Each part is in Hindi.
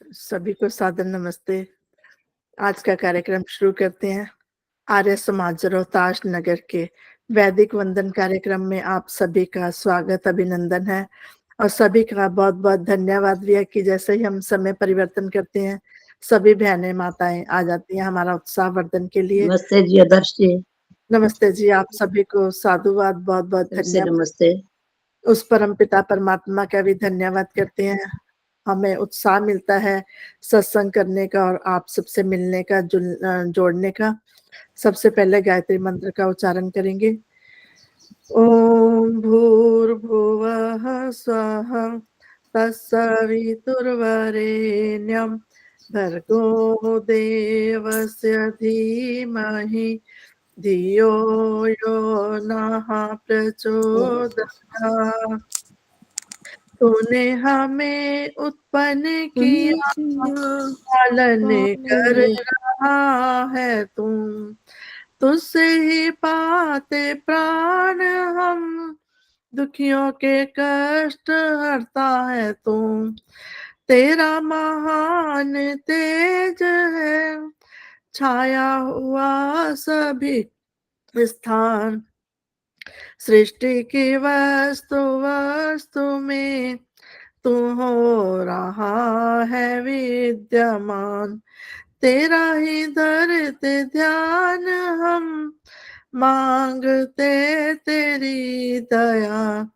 सभी को सादर नमस्ते। आज का कार्यक्रम शुरू करते हैं। आर्य समाज रोहतास नगर के वैदिक वंदन कार्यक्रम में आप सभी का स्वागत, अभिनंदन है और सभी का बहुत-बहुत धन्यवाद भी है कि जैसे ही हम समय परिवर्तन करते हैं, सभी बहनें, माताएँ आ जाती हैं हमारा उत्साहवर्धन के लिए। नमस्ते जी, आदर्श जी। नमस्ते जी, आप सभी को साधुवाद, बहुत-बहुत फिर से धन्यवाद। नमस्ते। उस परमपिता परमात्मा का भी धन्यवाद करते हैं। हमें उत्साह मिलता है सत्संग करने का और आप सबसे मिलने का, जोड़ने का। सबसे पहले गायत्री मंत्र का उच्चारण करेंगे। ओम भूर्भुवः स्वः तत्सवितुर्वरेण्यं भर्गो देवस्य धीमहि धियो यो नः प्रचोदयात्। तूने हमें उत्पन्न किया, पालन कर रहा है तू। तुझसे ही पाते प्राण हम, दुखियों के कष्ट हरता है तू। तेरा महान तेज है, छाया हुआ सभी स्थान। सृष्टि की वस्तु वस्तु में तू हो रहा है विद्यमान। तेरा ही धरते ध्यान हम, मांगते तेरी दया।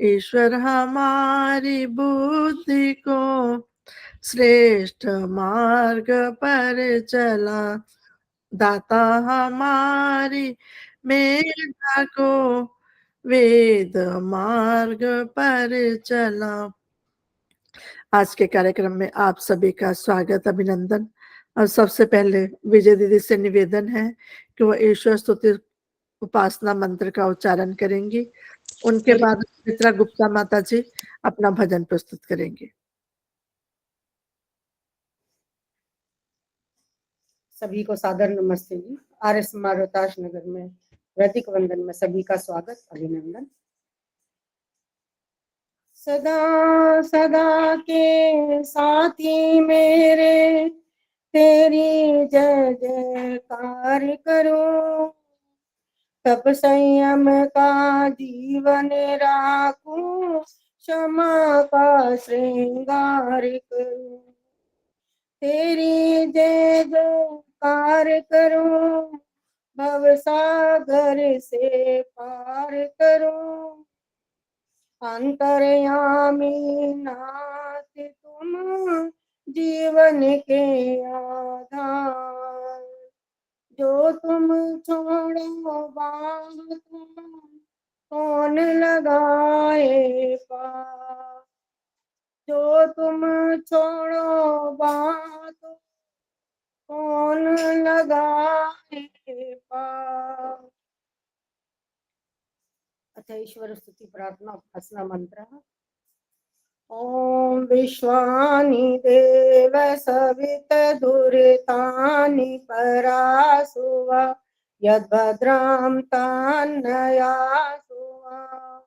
ईश्वर हमारी बुद्धि को श्रेष्ठ मार्ग पर चला। दाता हमारी मेधा को वेद मार्ग पर चला। आज के कार्यक्रम में आप सभी का स्वागत, अभिनंदन। और सबसे पहले विजय दीदी से निवेदन है कि वो ईश्वर स्तुति उपासना मंत्र का उच्चारण करेंगी। उनके बाद मित्रा गुप्ता माता जी अपना भजन प्रस्तुत करेंगे। सभी को सादर नमस्ते जी। आर्य समाज रोहतास नगर में वैदिक वंदन में सभी का स्वागत, अभिनंदन। सदा सदा के साथी मेरे, तेरी जय जयकार करो। तब संयम का जीवन राखूं, क्षमा का श्रृंगार करूं। तेरी जय जयकार करूं, भव सागर से पार करूं। अंतर्यामी नाथ तुम, जीवन के आधार। जो तुम छोड़ो बाह तुम, कौन लगाए पार। जो तुम छोड़ो बाह तुम, कौन लगाए पार। अच्छा, ईश्वर स्तुति प्रार्थना उपासना मंत्र। ओम विश्वानि देव सवित दुरितानि परासुवा, यद्भद्रां तान्नयासुवा।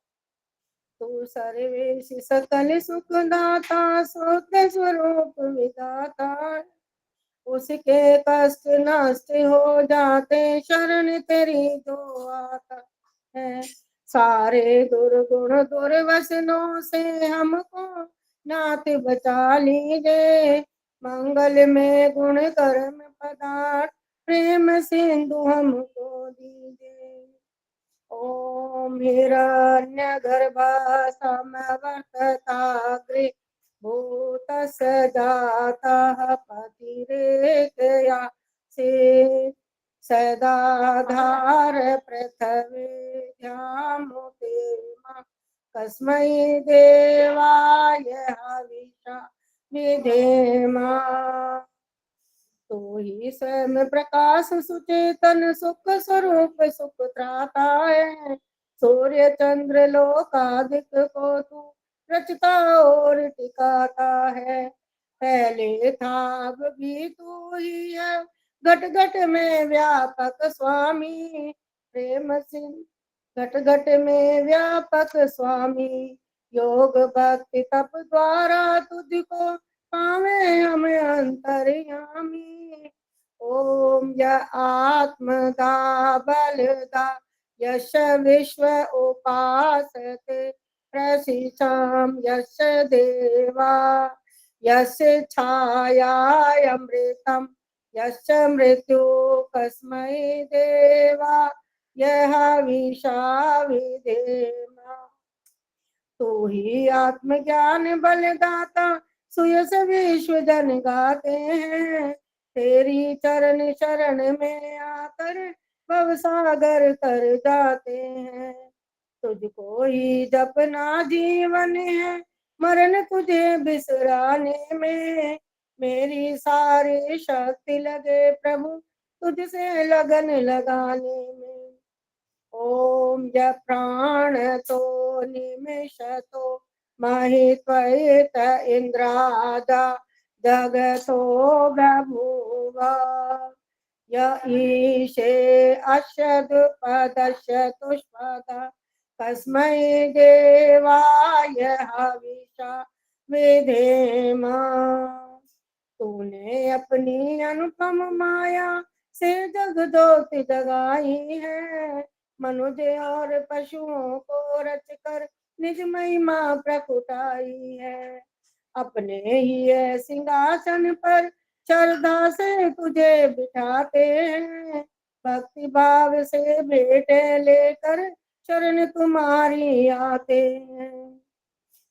तू सर्वेश सकल सुखदाता, सुख स्वरूप विदाता। उसके कष्ट नष्ट हो जाते, शरण तेरी जो आता है। सारे दुर्गुण दुर्वसनों से हमको नाथ बचा लीजिए। मंगल में गुण कर्म पदार्थ, प्रेम सिंधु हमको दीजिए। ओम हिरण्यगर्भा समवर्तताग्रे, भूतस्य जातः पतिरेकया से। सदाधार पृथ्वी ध्यामुते मा, कस्मै देवाय हविषा विधेमा। तो ही स्वयं प्रकाश सुचेतन, सुख स्वरूप सुख त्राता है। सूर्य चंद्र लोकादिक को तू रचता और टिकाता है। पहले था अब भी तू ही है, घट घट में व्यापक स्वामी। प्रेम सिंह घट घट में व्यापक स्वामी। योग भक्ति तप द्वारा तुझको पावे हम अंतर्यामी। ओम य आत्मदा बलदा यश विश्व उपासते प्रसिताम यश देवा यस्य छायामृतम यस्य मृत्यु कस्मै देवा यह विषा विधेमा। तू ही आत्मज्ञान बलदाता सुयस विश्व जन गाते हैं। तेरी चरण शरण में आकर भव सागर तर जाते हैं। तुझको ही जपना जीवन है मरण तुझे बिसराने में। मेरी सारी शक्ति लगे प्रभु तुझसे लगन लगाने में। ओम य प्राण तो निमिष तो महित्वहित इंद्रादा जगतो बभूव य ईशे अशदुपदश्य तुष्पद कस्मै देवाय हविषा विधेमा। तूने अपनी अनुपम माया से जगदोत जगाई है। मनुज और पशुओं को रच कर निज महिमा प्रकुटाई है। अपने ही सिंहासन पर श्रद्धा से तुझे बिठाते हैं। भक्ति भाव से भेंट लेकर शरण तुम्हारी आते हैं।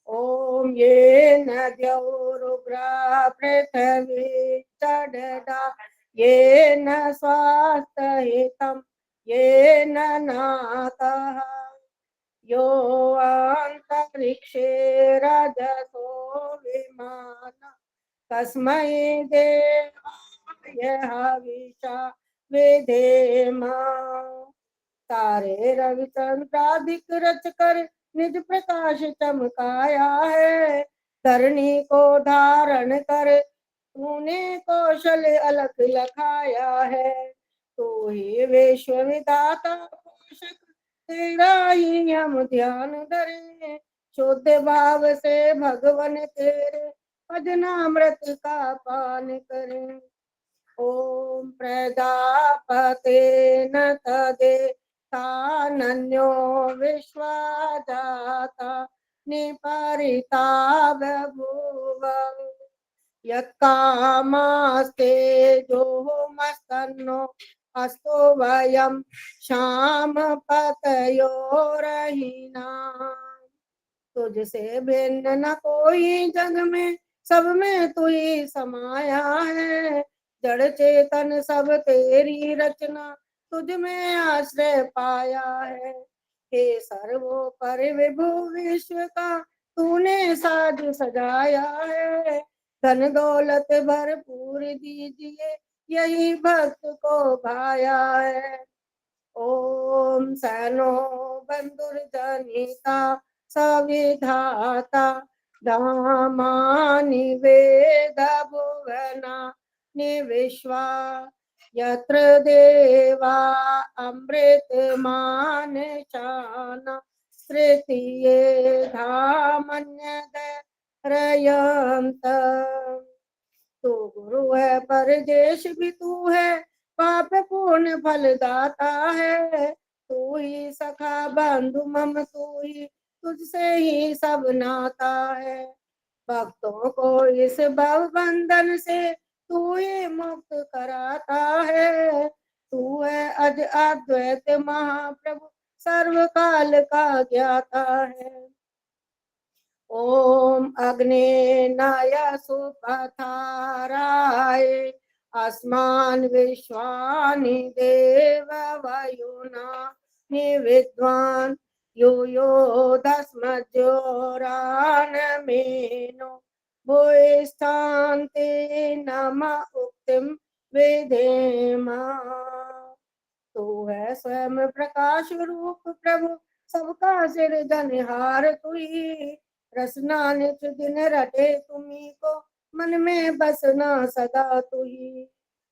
ओम ये नद्यौरुग्रा पृथ्वी चढ़ा ये न स्वास्थ्य हितम ये न नातः यो अंतरिक्षे रजतो विमान कस्मै देवाय हविषा विधेमा। तारे रविचंद्रादिक रच कर निज प्रकाश चमकाया है। धरणी को धारण कर तूने कौशल अलख लखाया है। तू ही विश्व विधाता पोषक तेरा ही हम ध्यान धरे। शुद्ध भाव से भगवन तेरे भजनामृत का पान करें। ओम प्रजापते न तदे तानन्यो विश्वदाता निपरिता बभूव यत्कामास्ते जो मस्तन्नो अस्तो वयं श्याम पतयोरहिना। तुझसे भिन्न न कोई जग में सब में तू ही समाया है। जड़ चेतन सब तेरी रचना तुझ में आश्रय पाया है। हे सर्वोपरि विभु विश्व का तूने साज सजाया है। धन दौलत भरपूर दीजिए यही भक्त को भाया है। ओम सैनो बंधुर्जनिता सविधाता धामानि वेद भुवना निविश्वा यत्र देवा अमृतमान शाना तृतीये धामन्यदरयन्त। तू गुरु है परदेश भी तू है पाप पुण्य फल दाता है। तू ही सखा बंधु मम तू ही तुझसे ही सब नाता है। भक्तों को इस भव बंधन से तू ही मुक्त कराता है। तू है अज अद्वैत महाप्रभु सर्व काल का ज्ञाता है। ओम अग्ने नाय सुपथाराय अस्मान विश्वानि देव वायुना निविद्वान् यो यो दस्मज्योरान मेनो भूयिष्ठान्ते नम उक्तिम विधेमा। तू है स्वयं प्रकाश रूप प्रभु सबका सिरजनहार तू ही। रसना नित दिन रटे तुम्ही को मन में बसना सदा तू ही।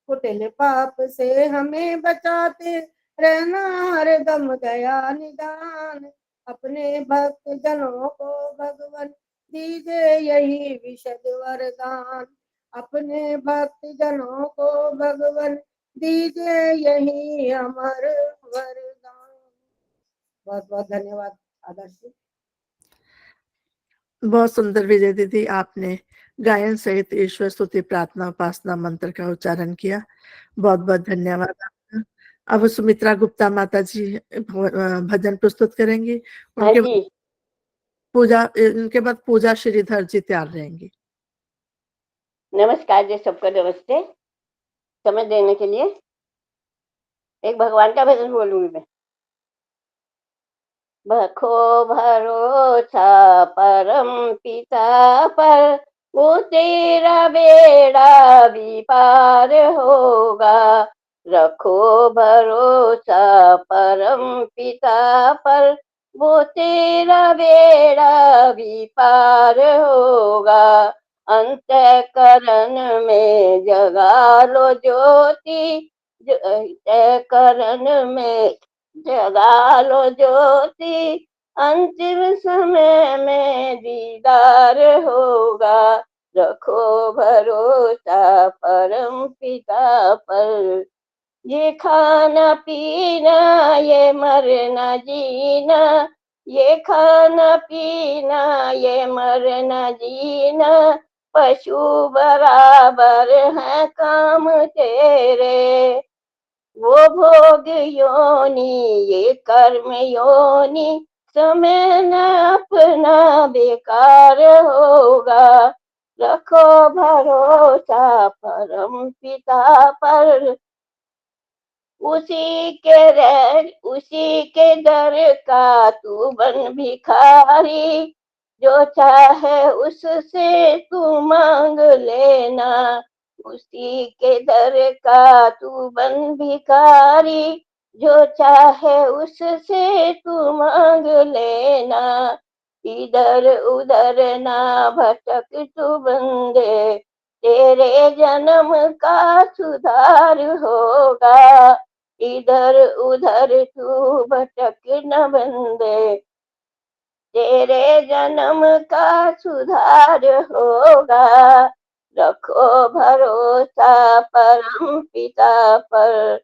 कुटिल पाप से हमें बचाते रहना हर दम दया निदान। अपने भक्त जनों को भगवन दीजिए यही विशद वरदान, अपने भक्त जनों को भगवन दीजिए यही अमर वरदान। बहुत बहुत धन्यवाद आदर्श जी। बहुत सुंदर विजय दीदी, आपने गायन सहित ईश्वर स्तुति प्रार्थना उपासना मंत्र का उच्चारण किया। बहुत बहुत धन्यवाद आपका। अब सुमित्रा गुप्ता माता जी भजन प्रस्तुत करेंगी। हाँ उनके जी, उनके बाद पूजा श्रीधर जी तैयार रहेंगी। नमस्कार जी, सबको नमस्ते। समय देने के लिए एक भगवान का भजन बोलूंगी मैं। बखो भरोसा परम पिता पर, वो तेरा बेड़ा भी पार होगा। रखो भरोसा परम पिता पर, वो तेरा बेड़ा भी पार होगा। अंतःकरण में जगा लो ज्योति, अंतःकरण में जगा लो ज्योति, अंतिम समय में दीदार होगा। रखो भरोसा परम पिता पर, ये खाना पीना ये मरना जीना, ये खाना पीना ये मरना जीना, पशु बराबर है काम तेरे। वो भोग योनि ये कर्म योनि, समय न अपना बेकार होगा। रखो भरोसा परम पिता पर, उसी के दर का तू बन भिखारी। जो चाहे उससे तू मांग लेना, उसी के दर का तू बन भिखारी। जो चाहे उससे तू मांग लेना, इधर उधर ना भटक तू बंदे, तेरे जन्म का सुधार होगा। इधर उधर तू भटक न बंदे, तेरे जन्म का सुधार होगा। रखो भरोसा परम पिता पर,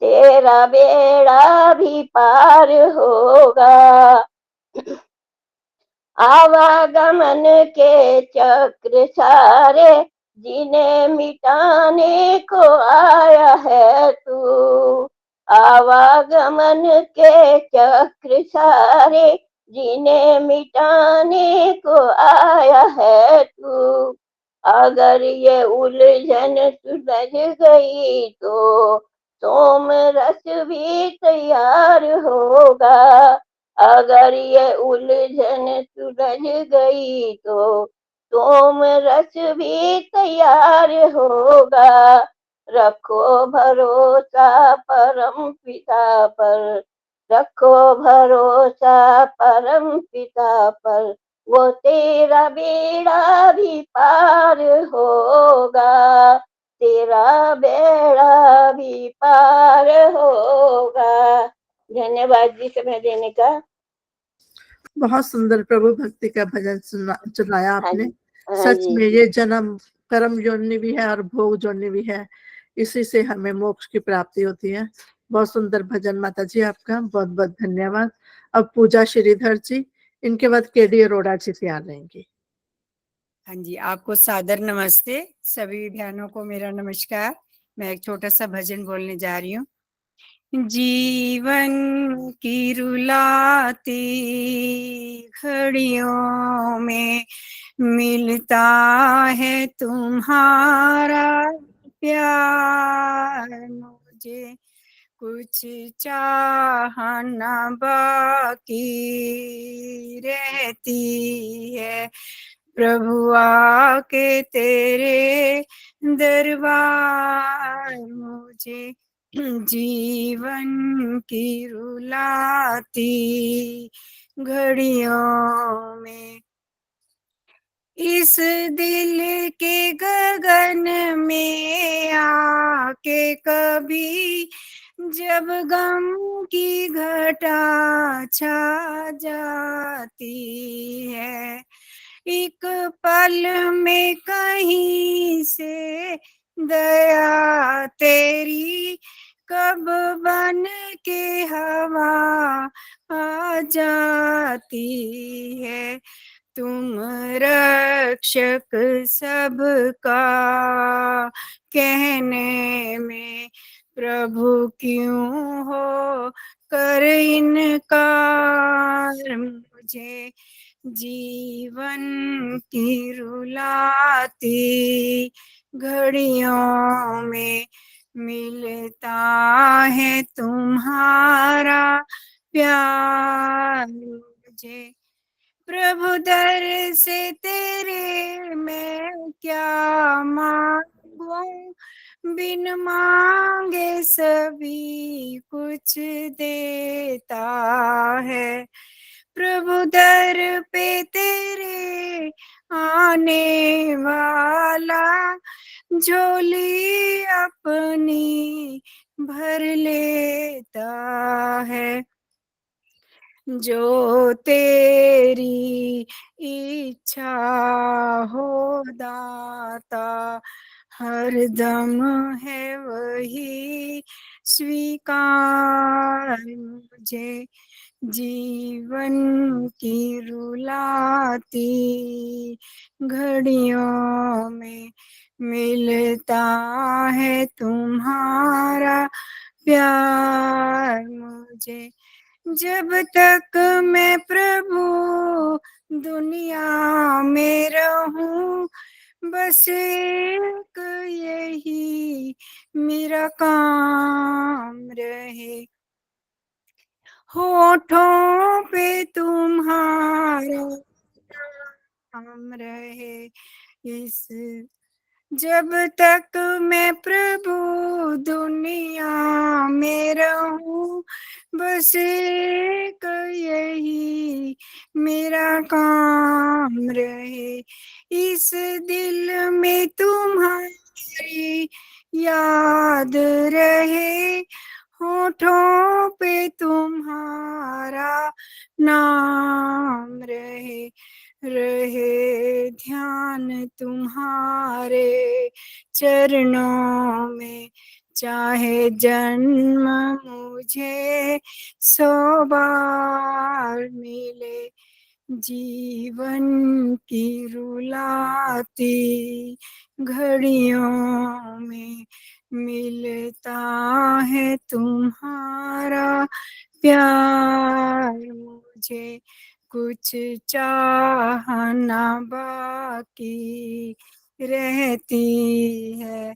तेरा बेड़ा भी पार होगा। आवागमन के चक्र सारे, जिन्हें मिटाने को आया है तू। आवागमन के चक्र सारे, जिन्हें मिटाने को आया है तू। अगर ये उलझन सुलझ गई तो सोम रस भी तैयार होगा। अगर ये उलझन सुलझ गई तो सोम रस भी तैयार होगा। रखो भरोसा परम पिता पर, रखो भरोसा परम पिता पर, वो तेरा बेड़ा भी पार होगा। तेरा बेड़ा भी पार होगा। धन्यवाद जी समय देने का। बहुत सुंदर प्रभु भक्ति का भजन चलाया हाँ आपने। जी, हाँ सच जी, में ये जन्म कर्म योनि भी है और भोग योनि भी है, इसी से हमें मोक्ष की प्राप्ति होती है। बहुत सुंदर भजन माता जी आपका, बहुत बहुत धन्यवाद। अब पूजा श्रीधर जी, इनके बाद केडी अरोड़ा जी तैयार रहेंगी। हाँ जी, आपको सादर नमस्ते। सभी बहनों को मेरा नमस्कार। मैं एक छोटा सा भजन बोलने जा रही हूँ। जीवन की रुलाती घड़ियों में मिलता है तुम्हारा प्यार, मुझे कुछ चाहना बाकी रहती है। प्रभु आके तेरे दरबार, मुझे जीवन की रुलाती घड़ियों में इस दिल के गगन में आके कभी जब गम की घटा छा जाती है, एक पल में कहीं से दया तेरी कब बन के हवा आ जाती है। तुम रक्षक सबका कहने में प्रभु क्यों हो कर इनकार। मुझे जीवन की रुलाती घड़ियों में मिलता है तुम्हारा प्यार। मुझे प्रभु दर से तेरे मैं क्या मांगूं, बिन मांगे सभी कुछ देता है। प्रभु दर पे तेरे आने वाला झोली अपनी भर लेता है। जो तेरी इच्छा हो दाता हरदम है वही स्वीकार। मुझे जीवन की रुलाती घड़ियों में मिलता है तुम्हारा प्यार। मुझे जब तक मैं प्रभु दुनिया में रहूं, बस एक यही मेरा काम रहे। होठों पे तुम्हारा नाम रहे। इस जब तक मैं प्रभु दुनिया में रहूं, बस एक यही मेरा काम रहे। इस दिल में तुम्हारी याद रहे, होठों पे तुम्हारा नाम रहे। रहे ध्यान तुम्हारे चरणों में, चाहे जन्म मुझे 100 बार मिले। जीवन की रुलाती घड़ियों में मिलता है तुम्हारा प्यार। मुझे कुछ चाहना बाकी रहती है,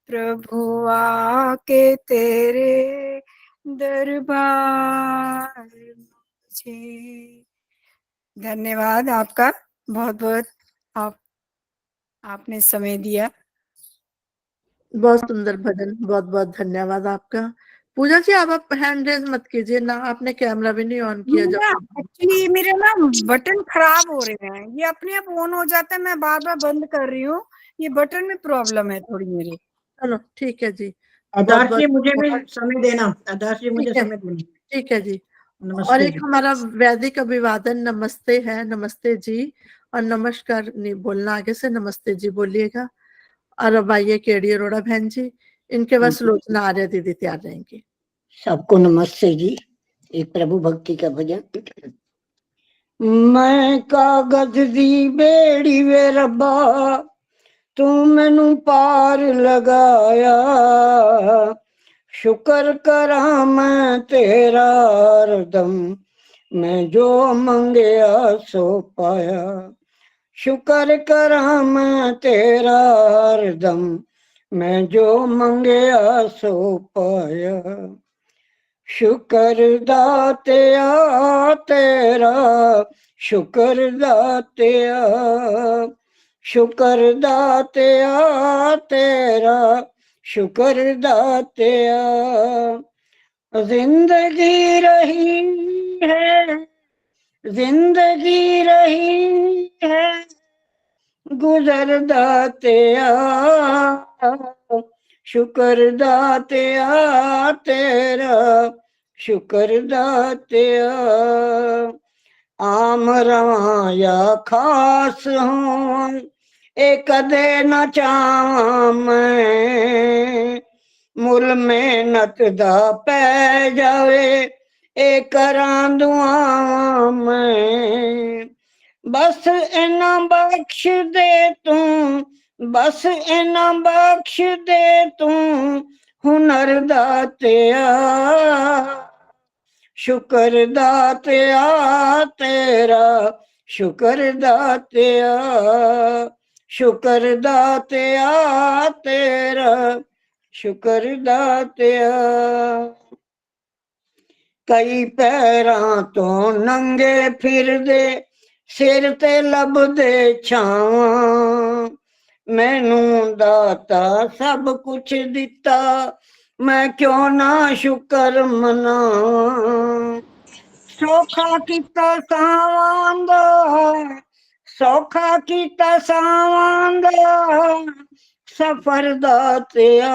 प्रभु आके तेरे दरबार। मुझे धन्यवाद आपका, बहुत बहुत आपने समय दिया। बहुत सुंदर भजन, बहुत बहुत धन्यवाद आपका। पूजा जी आप हैंड रेज मत कीजिए ना, आपने कैमरा भी नहीं ऑन किया जब। एक्चुअली मेरे ना बटन खराब हो रहे हैं, ये अपने आप ऑन हो जाता है, मैं बार बार बंद कर रही हूँ, ये बटन में प्रॉब्लम है थोड़ी मेरे। चलो ठीक है जी, बहुत आदर्श जी बहुत मुझे भी समय देना, आदर्श जी मुझे ठीक है, समय देना। ठीक है जी। और नमस्ते एक जी। हमारा वैदिक अभिवादन नमस्ते है, नमस्ते जी, और नमस्कार नहीं बोलना, आगे से नमस्ते जी बोलिएगा। और अब आइए केडी अरोड़ा बहन जी, इनके बाद सुलोचना आर्य दीदी तैयार रहेंगी। सबको नमस्ते जी। एक प्रभु भक्ति का भजन। मैं कागज दी बेड़ी वे रब्बा, तू मैनू पार लगाया, शुक्र करा मैं तेरा हरदम, मैं जो मंगया सो पाया। शुक्र करा मैं तेरा हरदम, मैं जो मंगया सो पाया। शुक्र दातिया तेरा, शुक्र दातिया, शुक्र दातिया तेरा, शुक्र दातिया। जिंदगी रही है, जिंदगी रही है, गुजर दातिया शुक्र दातिया तेरा शुक्र दातिया आम रवां या खास हूं एक कदे न चावां मैं मुल मेहनत दा पै जावे ए करां दुआवां मैं बस इना बख्श दे तू बस इना बख्श दे तू हुनर दातिया शुक्र दातिया तेरा शुक्र दातिया शुक्र दातिया तेरा शुक्र दातिया कई पैरां तो नंगे फिरदे सिर ते लभदे छावां मैनू दाता सब कुछ दिता मैं क्यों ना शुक्र मनावां सौखा कीता सावां दा सौखा कीता सावां दा सफर दातिया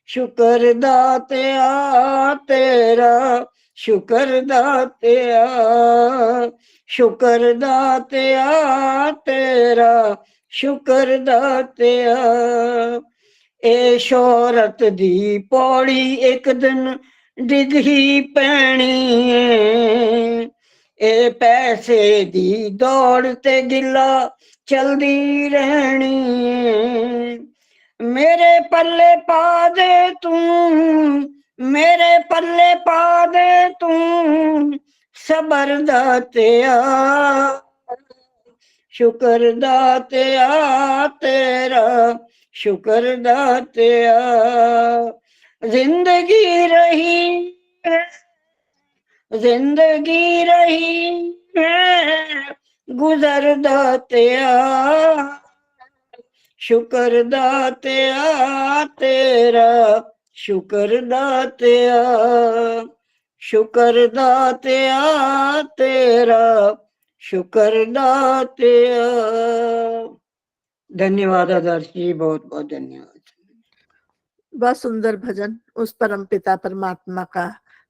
शुक्र दातिया तेरा शुक्र दातिया शुक्र दातिया तेरा शुक्र दातिया ए शोहरत दी पौड़ी एक दिन डिगी पैनी है ए पैसे दी दौड़ ते गिला चलदी रहनी है मेरे पल्ले पा दे तू मेरे पल्ले पा दे तू सबर दातिया शुक्र दातिया तेरा शुक्र दातिया जिंदगी रही है जिंदगी रही है गुजर दातिया शुक्र दातिया तेरा शुक्र दातिया शुक्र दातिया तेरा शुक्र दातिया धन्यवाद आदर्श जी बहुत बहुत धन्यवाद बहुत सुंदर भजन। उस परम पिता परमात्मा का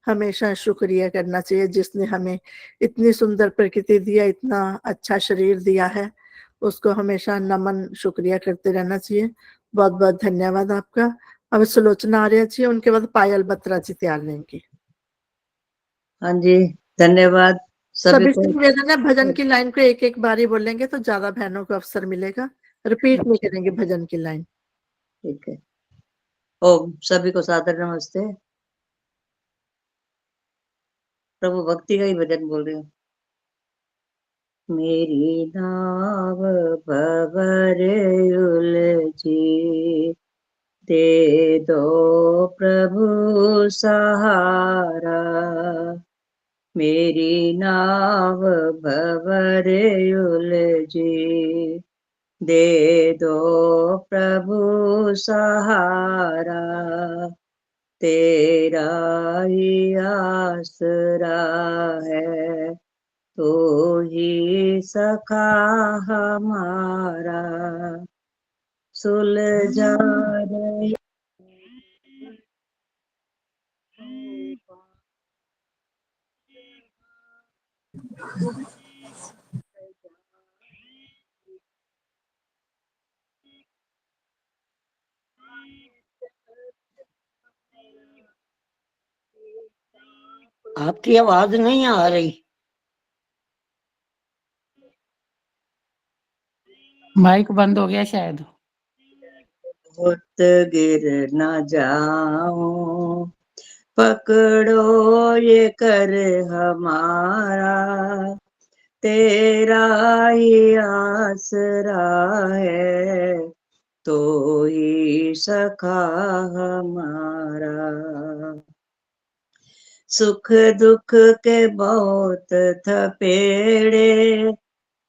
हमेशा शुक्रिया करना चाहिए जिसने हमें इतनी सुंदर प्रकृति दिया इतना अच्छा शरीर दिया है उसको हमेशा नमन शुक्रिया करते रहना चाहिए। बहुत बहुत धन्यवाद आपका। अब सुलोचना आर्य जी उनके बाद पायल बत्रा जी तैयार रहेंगी। हाँ जी धन्यवाद सभी से निवेदन है भजन की लाइन को एक एक बारी बोलेंगे तो ज्यादा बहनों को अवसर मिलेगा। रिपीट नहीं करेंगे भजन की लाइन। ठीक है। ओम सभी को सादर नमस्ते। प्रभु भक्ति का ही भजन बोल रही हूँ। मेरी नाव भंवर उलझी दे दो प्रभु सहारा मेरी नाव भंवर उलझी दे दो प्रभु सहारा तेरा ही आसरा है तो ही सखा हमारा सुलझा रही आपकी आवाज नहीं आ रही। माइक बंद हो गया शायद। बहुत गिर न जाऊं पकड़ो ये कर हमारा तेरा ही आसरा है तो ही सखा हमारा सुख दुख के बहुत थपेड़े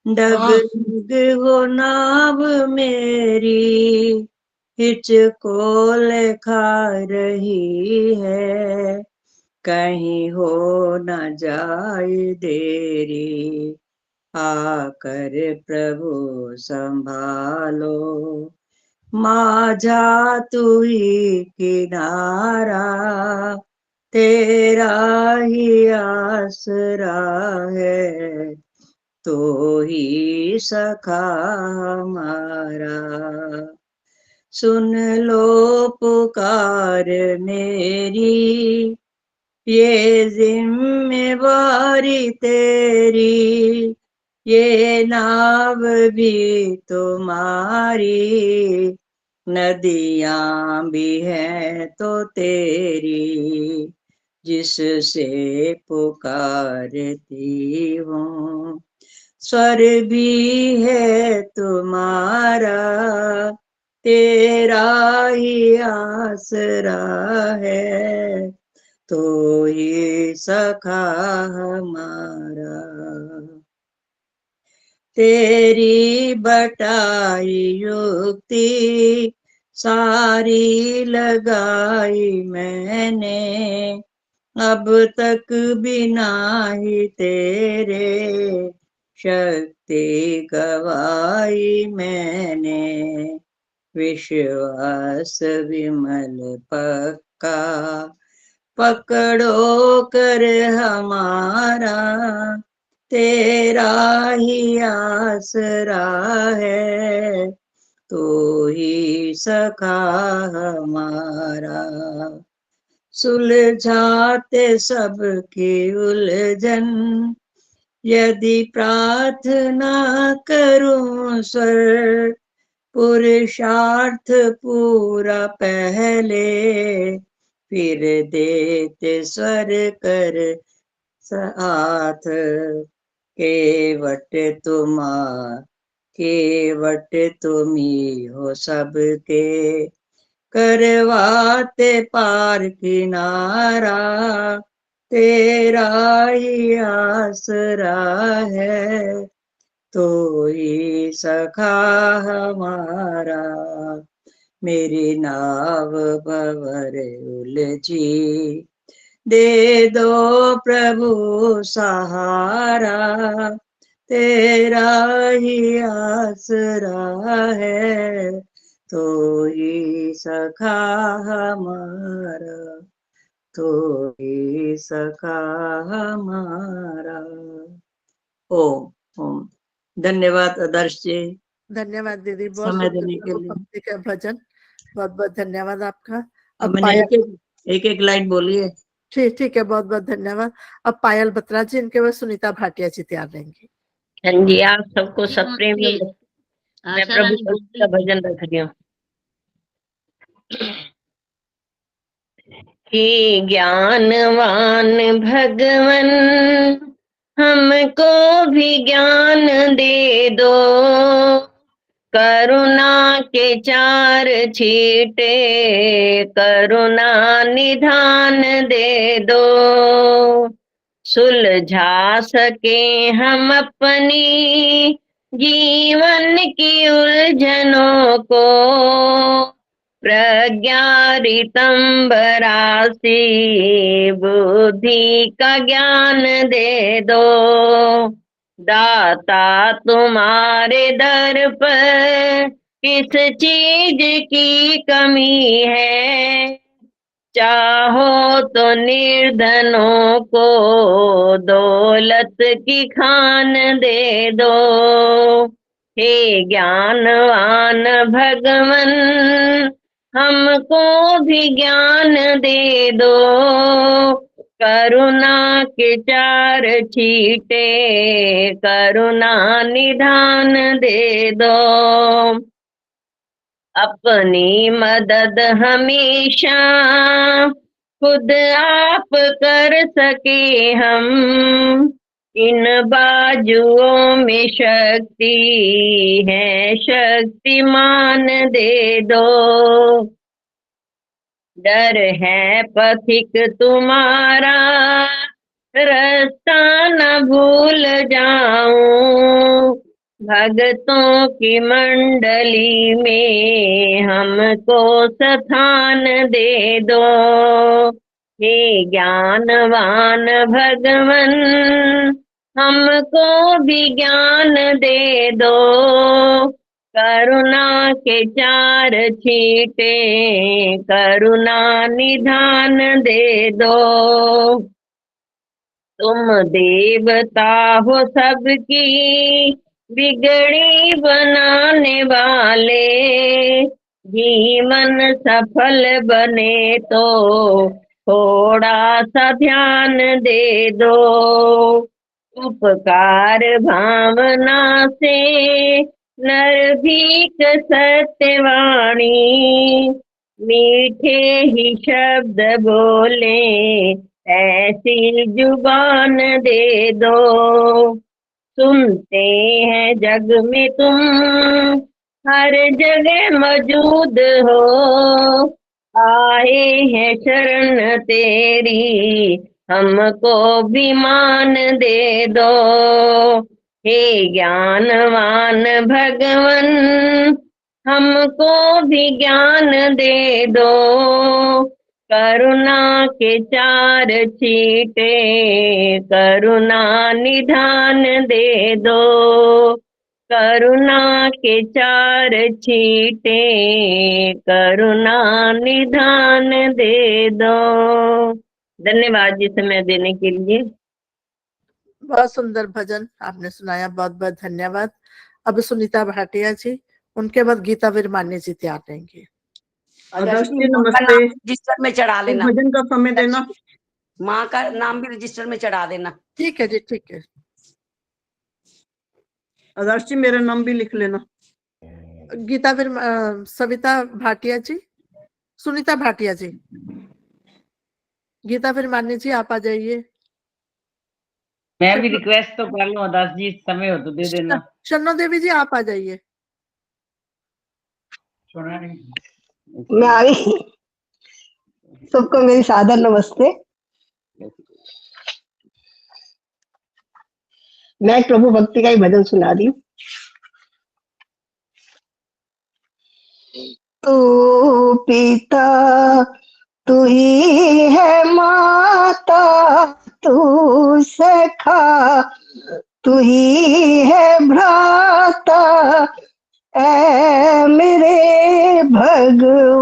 डग हो नाव मेरी हिचकोल खा रही है कहीं हो न जाए देरी आकर प्रभु संभालो। माझा तू ही किनारा, तेरा ही आसरा है, तो ही सखा हमारा। सुन लो पुकार मेरी, ये जिम्मेवारी तेरी, ये नाव भी तुम्हारी, नदियां भी हैं तो तेरी, जिससे पुकारती हूँ। स्वर भी है तुम्हारा, तेरा ही आसरा है, तो ही सखा हमारा। तेरी बटाई युक्ति सारी लगाई मैंने, अब तक बिना ही तेरे शक्ति गवाई मैंने। विश्वास विमल पक्का पकड़ो कर हमारा, तेरा ही आसरा है, तो ही सखा हमारा। सुलझाते सबकी उलझन, यदि प्रार्थना करूं स्वर, पुरुषार्थ पूरा पहले, फिर देते स्वर कर साथ। केवट तुम्ही हो सबके, करवाते पार किनारा, तेरा ही आसरा है, तो ही सखा हमारा। मेरी नाव भंवर उलझी, दे दो प्रभु सहारा, तेरा ही आसरा है, तो ही सखा हमारा, तो ही सखा हमारा। ओम ओम। धन्यवाद आदर्श जी, धन्यवाद दीदी, बहुत समय सुंदर देने के प्रभु लिए। भक्ति का भजन, बहुत बहुत धन्यवाद आपका। अब मैंने पायल, एक लाइन बोली है। ठीक ठीक है, बहुत बहुत धन्यवाद। अब पायल बत्रा जी, इनके बाद सुनीता भाटिया जी तैयार रहेंगी। हाँ जी, आप सबको सप्रेम नमस्ते। मैं प्रभु भक्ति का भजन रख रही हूँ। हे ज्ञानवान भगवन, हमको भी ज्ञान दे दो, करुणा के चार छीटे, करुणा निधान दे दो। सुलझा सके हम अपनी जीवन की उलझनों को, प्रज्ञारितंबरासी बुद्धि का ज्ञान दे दो। दाता तुम्हारे दर पर किस चीज की कमी है, चाहो तो निर्धनों को दौलत की खान दे दो। हे ज्ञानवान भगवन, हमको भी ज्ञान दे दो, करुणा के चार छीटे, करुणा निधान दे दो। अपनी मदद हमेशा खुद आप कर सके हम, इन बाजुओं में शक्ति है, शक्तिमान दे दो। डर है पथिक तुम्हारा, रास्ता न भूल जाऊं, भगतों की मंडली में हमको स्थान दे दो। हे ज्ञानवान भगवन, हमको भी ज्ञान दे दो, करुणा के चार छींटे करुणा निधान दे दो। तुम देवता हो सबकी बिगड़ी बनाने वाले, जीवन सफल बने तो थोड़ा सा ध्यान दे दो। उपकार भावना से नरभीक सत्यवाणी, मीठे ही शब्द बोले ऐसी जुबान दे दो। सुनते हैं जग में तुम हर जगह मौजूद हो, आए हैं शरण तेरी हमको भी मान दे दो। हे ज्ञानवान भगवन हमको भी ज्ञान दे दो, करुणा के चार छींटे करुणा निधान दे दो। करुणा के चार छींटे करुणा निधान दे दो। धन्यवाद जी समय देने के लिए। बहुत सुंदर भजन आपने सुनाया, बहुत बहुत धन्यवाद। अब सुनीता भाटिया जी, उनके बाद गीता विरमानी जी तैयार रहेंगे। आदर्श जी नमस्ते। रजिस्टर में चढ़ा एक लेना, भजन का समय देना। माँ का नाम भी रजिस्टर में चढ़ा देना। ठीक है जी, ठीक है। आदर्श जी मेरा नाम भी लिख लेना। गीता सविता भाटिया जी, सुनीता भाटिया जी, गीता विरमानी जी आप आ जाइए। मैं भी रिक्वेस्ट तो कर लूं आदर्श जी, समय हो तो दे देना। शन्नो देवी जी आप आ जाइए। सुना नहीं, मैं आ गई। सबको मेरी सादर नमस्ते। मैं प्रभु भक्ति का ही भजन सुना रही हूँ। तू पिता तू ही है माता, तू सखा तू ही है भ्राता, ऐ मेरे भगवान।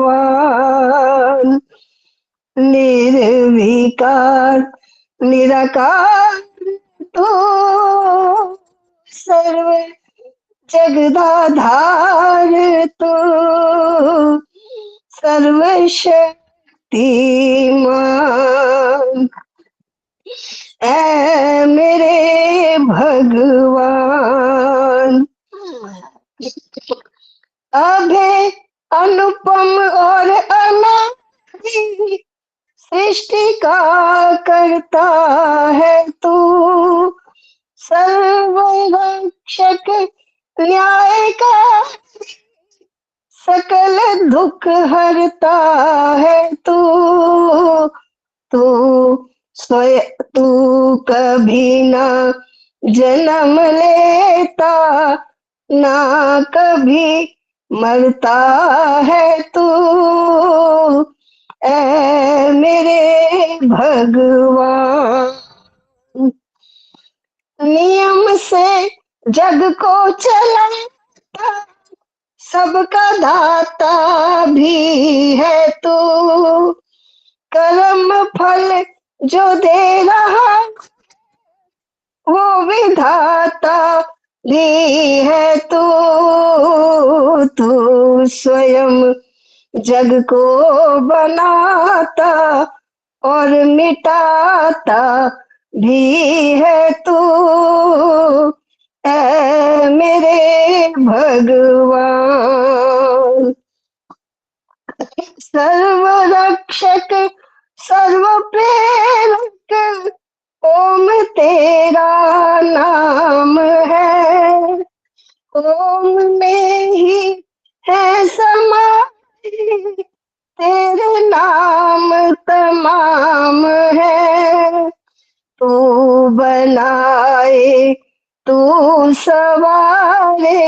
निर्विकार निराकार तू सर्व जगदाधार, तू सर्वशक्तिमान, ऐ मेरे भगवान। अभय अनुपम और अनादि सृष्टि का करता है तू, सर्वरक्षक न्याय का सकल दुख हरता है तू। तू स्वयं तू कभी ना जन्म लेता, ना कभी मरता है तू, ऐ मेरे भगवान। नियम से जग को चलाता, सबका दाता भी है तू, कर्म फल जो दे रहा वो विधाता भी है तू। तू स्वयं जग को बनाता और मिटाता भी है तू, ऐ मेरे भगवान। सर्वरक्षक सर्व प्रेरक ओम तेरा नाम है, ओम में ही है समाधि तेरे नाम तमाम है। तू बनाए तू सवारे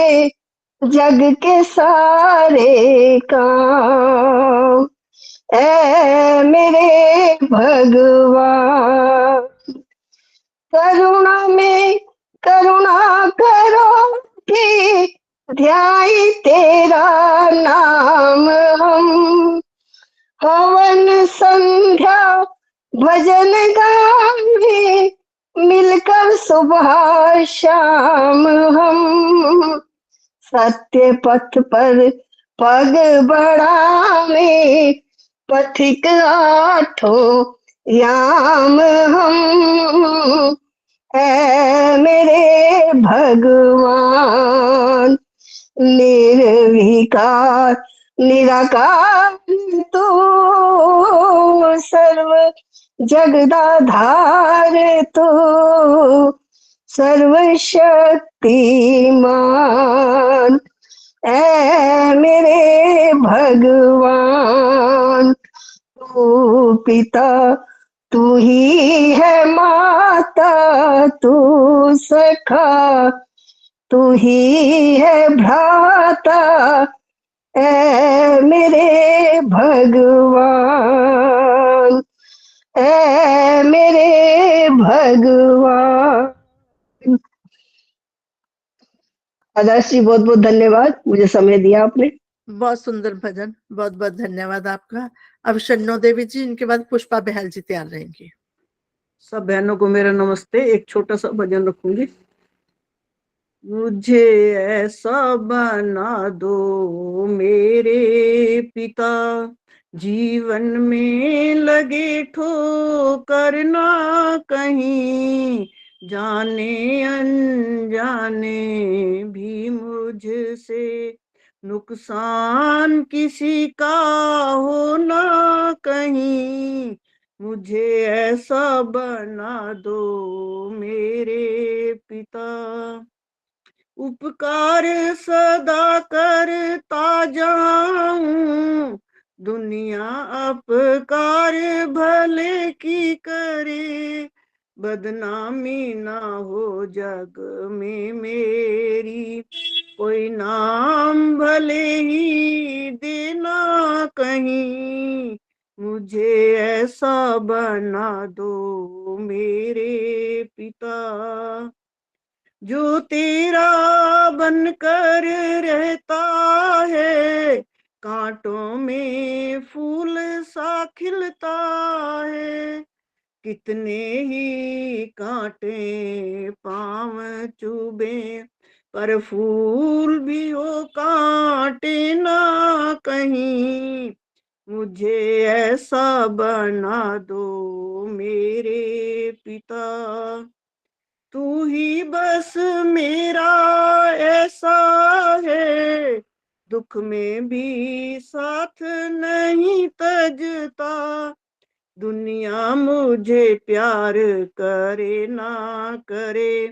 जग के सारे काम, ऐ मेरे भगवान। करुणा में के ध्याई तेरा नाम हम, हवन संध्या भजन गावे मिलकर सुबह शाम हम, सत्य पथ पर पग बढ़ावे पथिक आठों याम हम, ऐ मेरे भगवान निर्विकार निराकार तू सर्व जगदाधार तू सर्वशक्तिमान, ऐ मेरे भगवान तू पिता तू ही है माता तू सखा तू ही है भ्राता, ऐ मेरे भगवान ऐ मेरे भगवान। आदर्श जी बहुत बहुत धन्यवाद, मुझे समय दिया आपने। बहुत सुंदर भजन, बहुत बहुत धन्यवाद आपका। अब शन्नो देवी जी, इनके बाद पुष्पा बहल जी तैयार रहेंगी। सब बहनों को मेरा नमस्ते। एक छोटा सा भजन रखूंगी। मुझे ऐसा बना दो मेरे पिता, जीवन में लगे ठोकर ना कहीं, जाने अनजाने भी मुझसे नुकसान किसी का हो ना कहीं, मुझे ऐसा बना दो मेरे पिता। उपकार सदा करता जाऊं, दुनिया अपकार भले की करे, बदनामी ना हो जग में मेरी, कोई नाम भले ही देना कहीं, मुझे ऐसा बना दो मेरे पिता। जो तेरा बनकर रहता है, कांटों में फूल सा खिलता है, कितने ही कांटे पांव चुभे, पर फूल भी हो कांटे ना कहीं, मुझे ऐसा बना दो मेरे पिता। तू ही बस मेरा ऐसा है, दुख में भी साथ नहीं तजता, दुनिया मुझे प्यार करे ना करे,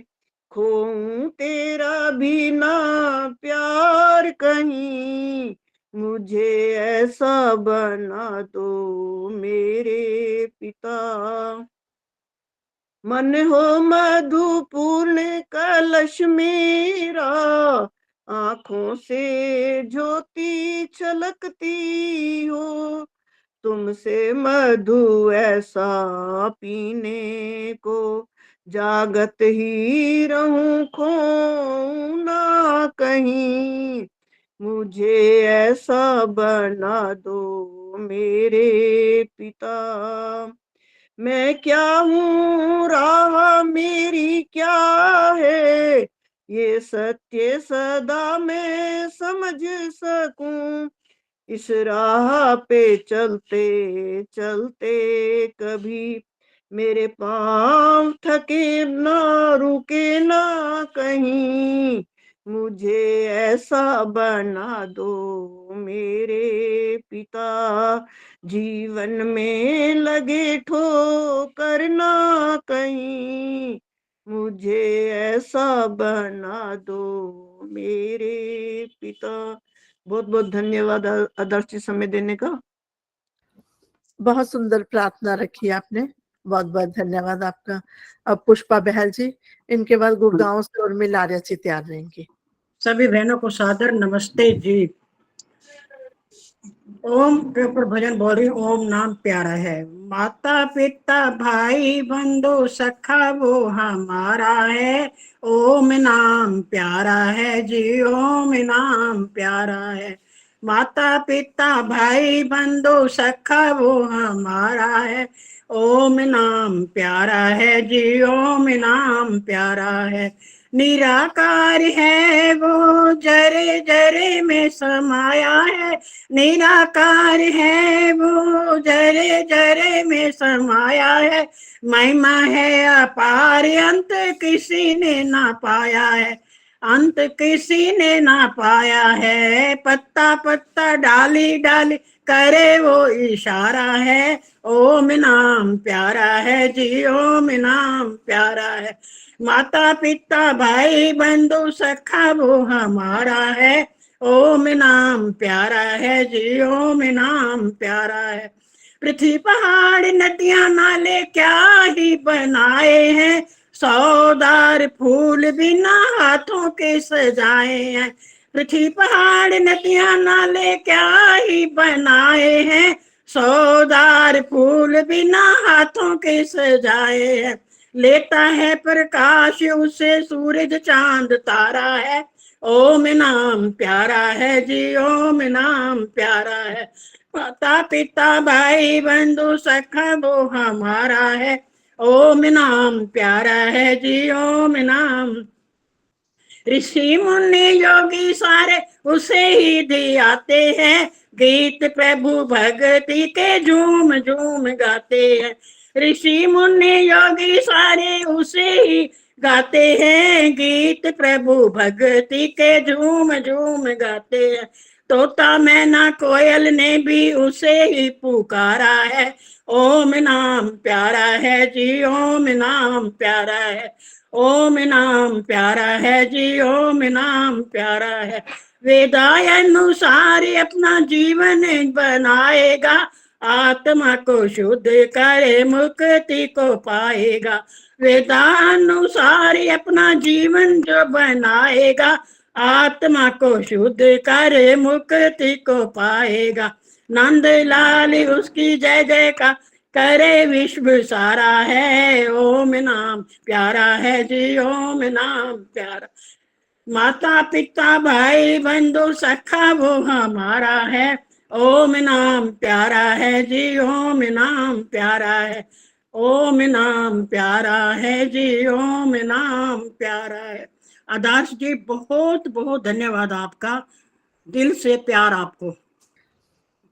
खोऊं तेरा भी ना प्यार कहीं, मुझे ऐसा बना दो मेरे पिता। मन हो मधुपूर्ण कलश मेरा, आंखों से ज्योति छलकती हो, तुमसे मधु ऐसा पीने को, जागत ही रहूं खोऊं ना कहीं, मुझे ऐसा बना दो मेरे पिता। मैं क्या हूँ राह मेरी क्या है, ये सत्य सदा मैं समझ सकूं, इस राह पे चलते चलते कभी मेरे पांव थके ना रुके ना कहीं, मुझे ऐसा बना दो मेरे पिता। जीवन में लगे ठोकर ना कहीं, मुझे ऐसा बना दो मेरे पिता। बहुत बहुत धन्यवाद आदर्श जी समय देने का। बहुत सुंदर प्रार्थना रखी आपने, बहुत बहुत धन्यवाद आपका। अब पुष्पा बहल जी, इनके बाद गुड़गांव से उर्मिला आर्या जी तैयार रहेंगी। सभी बहनों को सादर नमस्ते जी। ओम के ऊपर भजन बोल रही हूँ। ओम नाम प्यारा है। माता पिता भाई बंधु सखा वो हमारा है। ओम नाम प्यारा है जी, ओम नाम प्यारा है। माता पिता भाई बंधु सखा वो हमारा है। ओम नाम प्यारा है जी, ओम नाम प्यारा है। निराकार है वो जरे जरे में समाया है। निराकार है वो जरे जरे में समाया है। महिमा है अपार अंत किसी ने ना पाया है। अंत किसी ने ना पाया है। पत्ता पत्ता डाली डाली करे वो इशारा है। ओम नाम प्यारा है जी, ओम नाम प्यारा है। माता पिता भाई बंधु सखा वो हमारा है। ओम नाम प्यारा है जी, ओम नाम प्यारा है। पृथ्वी पहाड़ नदियां नाले क्या ही बनाए हैं। सौदार फूल बिना हाथों के सजाए हैं। पृथ्वी पहाड़ नदियां नाले क्या ही बनाए हैं। सौदार फूल बिना हाथों के सजाए हैं। लेता है प्रकाश उसे सूरज चांद तारा है। ओम नाम प्यारा है जी, ओम नाम प्यारा है। माता पिता भाई बंधु सखा वो हमारा है। ओम नाम प्यारा है जी, ओम नाम। ऋषि मुनि योगी सारे उसे ही दियाते हैं। गीत प्रभु भक्ति के झूम झूम गाते हैं। ऋषि मुनि योगी सारे उसे ही गाते हैं। गीत प्रभु भक्ति के झूम झूम गाते हैं। तोता मैना कोयल ने भी उसे ही पुकारा है। ओम नाम प्यारा है जी, ओम नाम प्यारा है। ओम नाम प्यारा है जी, ओम नाम प्यारा है। वेदाय अनुसार अपना जीवन बनाएगा। आत्मा को शुद्ध करे मुक्ति को पाएगा। वेदानुसार अपना जीवन जो बनाएगा। आत्मा को शुद्ध करे मुक्ति को पाएगा। नंद लाल उसकी जय जय का करे विश्व सारा है। ओम नाम प्यारा है जी, ओम नाम प्यारा। माता पिता भाई बंधु सखा वो हमारा है। ओम नाम प्यारा है जी, ओम नाम प्यारा है। ओम नाम प्यारा है जी, ओम नाम प्यारा है। आदर्श जी बहुत बहुत धन्यवाद आपका। दिल से प्यार आपको।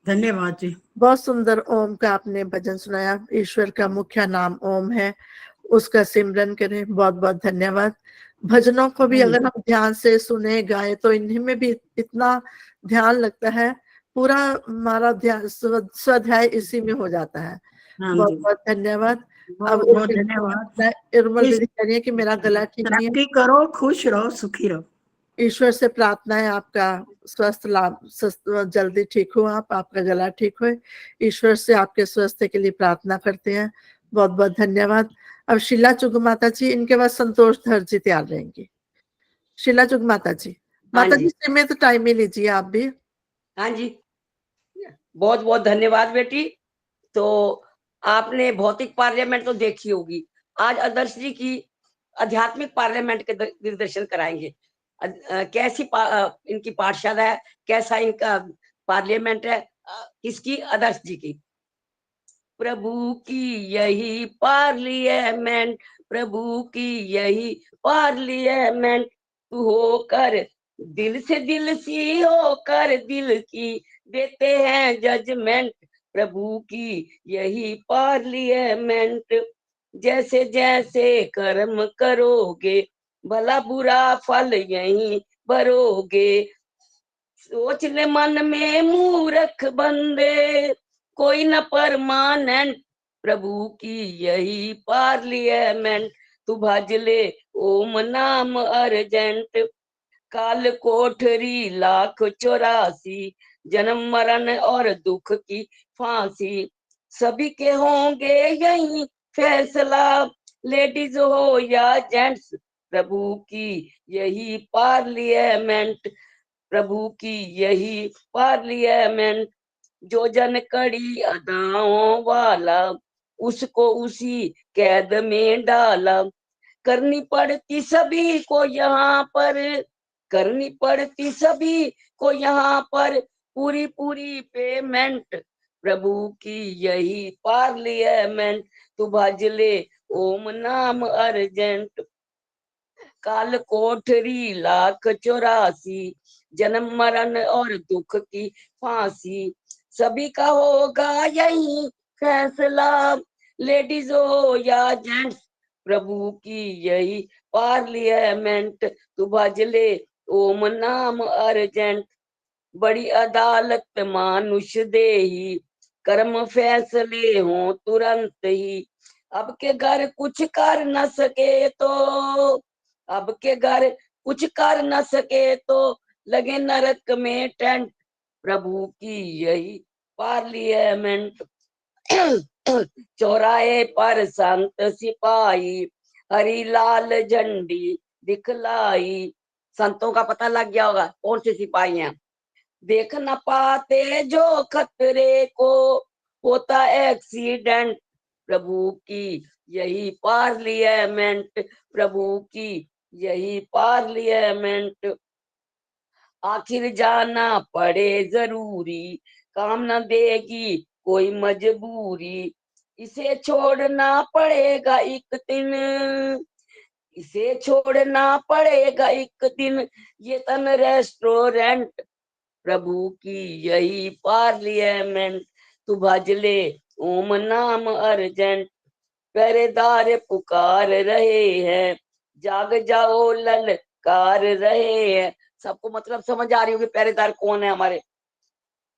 धन्यवाद जी। बहुत सुंदर ओम का आपने भजन सुनाया। ईश्वर का मुख्य नाम ओम है, उसका सिमरन करें। बहुत बहुत धन्यवाद। भजनों को भी अगर हम ध्यान से सुने गाए तो इन्हीं में भी इतना ध्यान लगता है। पूरा हमारा ध्यान स्वाध्याय इसी में हो जाता है। बहुत बहुत धन्यवाद। अब बहुत धन्यवाद। इरमल दीदी कह रही है कि मेरा गला ठीक नहीं है। तरक्की करो, खुश रहो, सुखी रहो। ईश्वर से प्रार्थना है आपका स्वस्थ लाभ जल्दी ठीक हो, आपका गला ठीक हो। ईश्वर से आपके स्वास्थ्य के लिए प्रार्थना करते हैं। बहुत बहुत धन्यवाद। अब शीला चुग माता जी, इनके बाद संतोष धर जी तैयार रहेंगी। शीला चुग माता जी, माता जी से में तो टाइम ही लीजिए आप भी। हाँ जी, बहुत बहुत धन्यवाद बेटी। तो आपने भौतिक पार्लियामेंट तो देखी होगी, आज आदर्श जी की आध्यात्मिक पार्लियामेंट के दर्शन कराएंगे। कैसी इनकी पाठशाला है, कैसा इनका पार्लियामेंट है, किसकी? आदर्श जी की। प्रभु की यही पार्लियामेंट, प्रभु की यही पार्लियामेंट, तू होकर दिल से दिल सी होकर दिल की देते हैं जजमेंट। प्रभु की यही पार्लियामेंट, जैसे जैसे कर्म करोगे भला बुरा फल यहीं भरोगे। सोच ले मन में मूर्ख बंदे, कोई न परमानेंट। प्रभु की यही पार्लियामेंट, तू भज ले ओम नाम अर्जेंट। काल कोठरी लाख 84, जन्म मरण और दुख की फांसी, सभी के होंगे यही फैसला, लेडीज हो या जेंट्स। प्रभु की यही पार्लियामेंट, प्रभु की यही पार्लियामेंट, जो जन कड़ी अदाओं वाला, उसको उसी कैद में डाला। करनी पड़ती सभी को यहाँ पर, करनी पड़ती सभी को यहाँ पर पूरी पूरी पेमेंट, प्रभु की यही पार्लियामेंट। तू भज ले ओम नाम अर्जेंट। काल कोठरी लाख 84, जन्म मरण और दुख की फांसी, सभी का होगा यही फैसला, लेडीज हो या जेंट्स, प्रभु की यही पार्लियामेंट। तू भज ले ओम नाम अर्जेंट। बड़ी अदालत मानुष देही, कर्म फैसले हो तुरंत ही। अब के घर कुछ कर न सके तो, अब के घर कुछ कर न सके तो लगे नरक में टेंट, प्रभु की यही पार्लियामेंट। चौराहे पर संत सिपाही, हरी लाल झंडी दिखलाई। संतों का पता लग गया होगा कौन से सिपाही हैं। देख न पाते जो खतरे को, होता एक्सीडेंट, प्रभु की यही पार्लियामेंट, प्रभु की यही पार्लियामेंट। आखिर जाना पड़े जरूरी, काम न देगी कोई मजबूरी, इसे छोड़ना पड़ेगा एक दिन, इसे छोड़ना पड़ेगा एक दिन, ये तन रेस्टोरेंट, प्रभु की यही पार्लियामेंट। तू भज ले ओम नाम अर्जेंट। पहरेदार पुकार रहे हैं, जाग जाओ ललकार रहे हैं। सबको मतलब समझ आ रही होगी पहरेदार कौन है हमारे।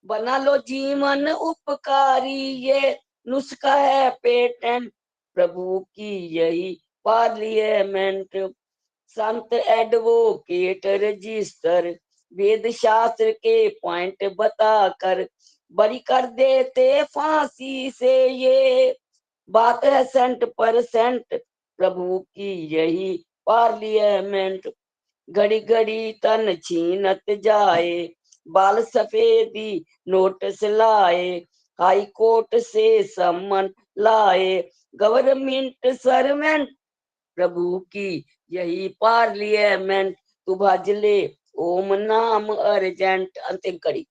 बना लो जीवन उपकारी, ये नुस्खा है पेटेंट, प्रभु की यही पार्लियामेंट। संत एडवोकेट रजिस्टर, वेद शास्त्र के पॉइंट बताकर बरी कर देते फांसी से, ये बात है 100%, प्रभु की यही पार्लियामेंट। घड़ी घड़ी तन छीनत जाए, बाल सफेदी नोटिस लाए, हाई कोर्ट से सम्मन लाए, गवर्नमेंट सर्वेंट, प्रभु की यही पार्लियामेंट। तू भज ले ओम नाम अर्जेंट। अंतिम कड़ी।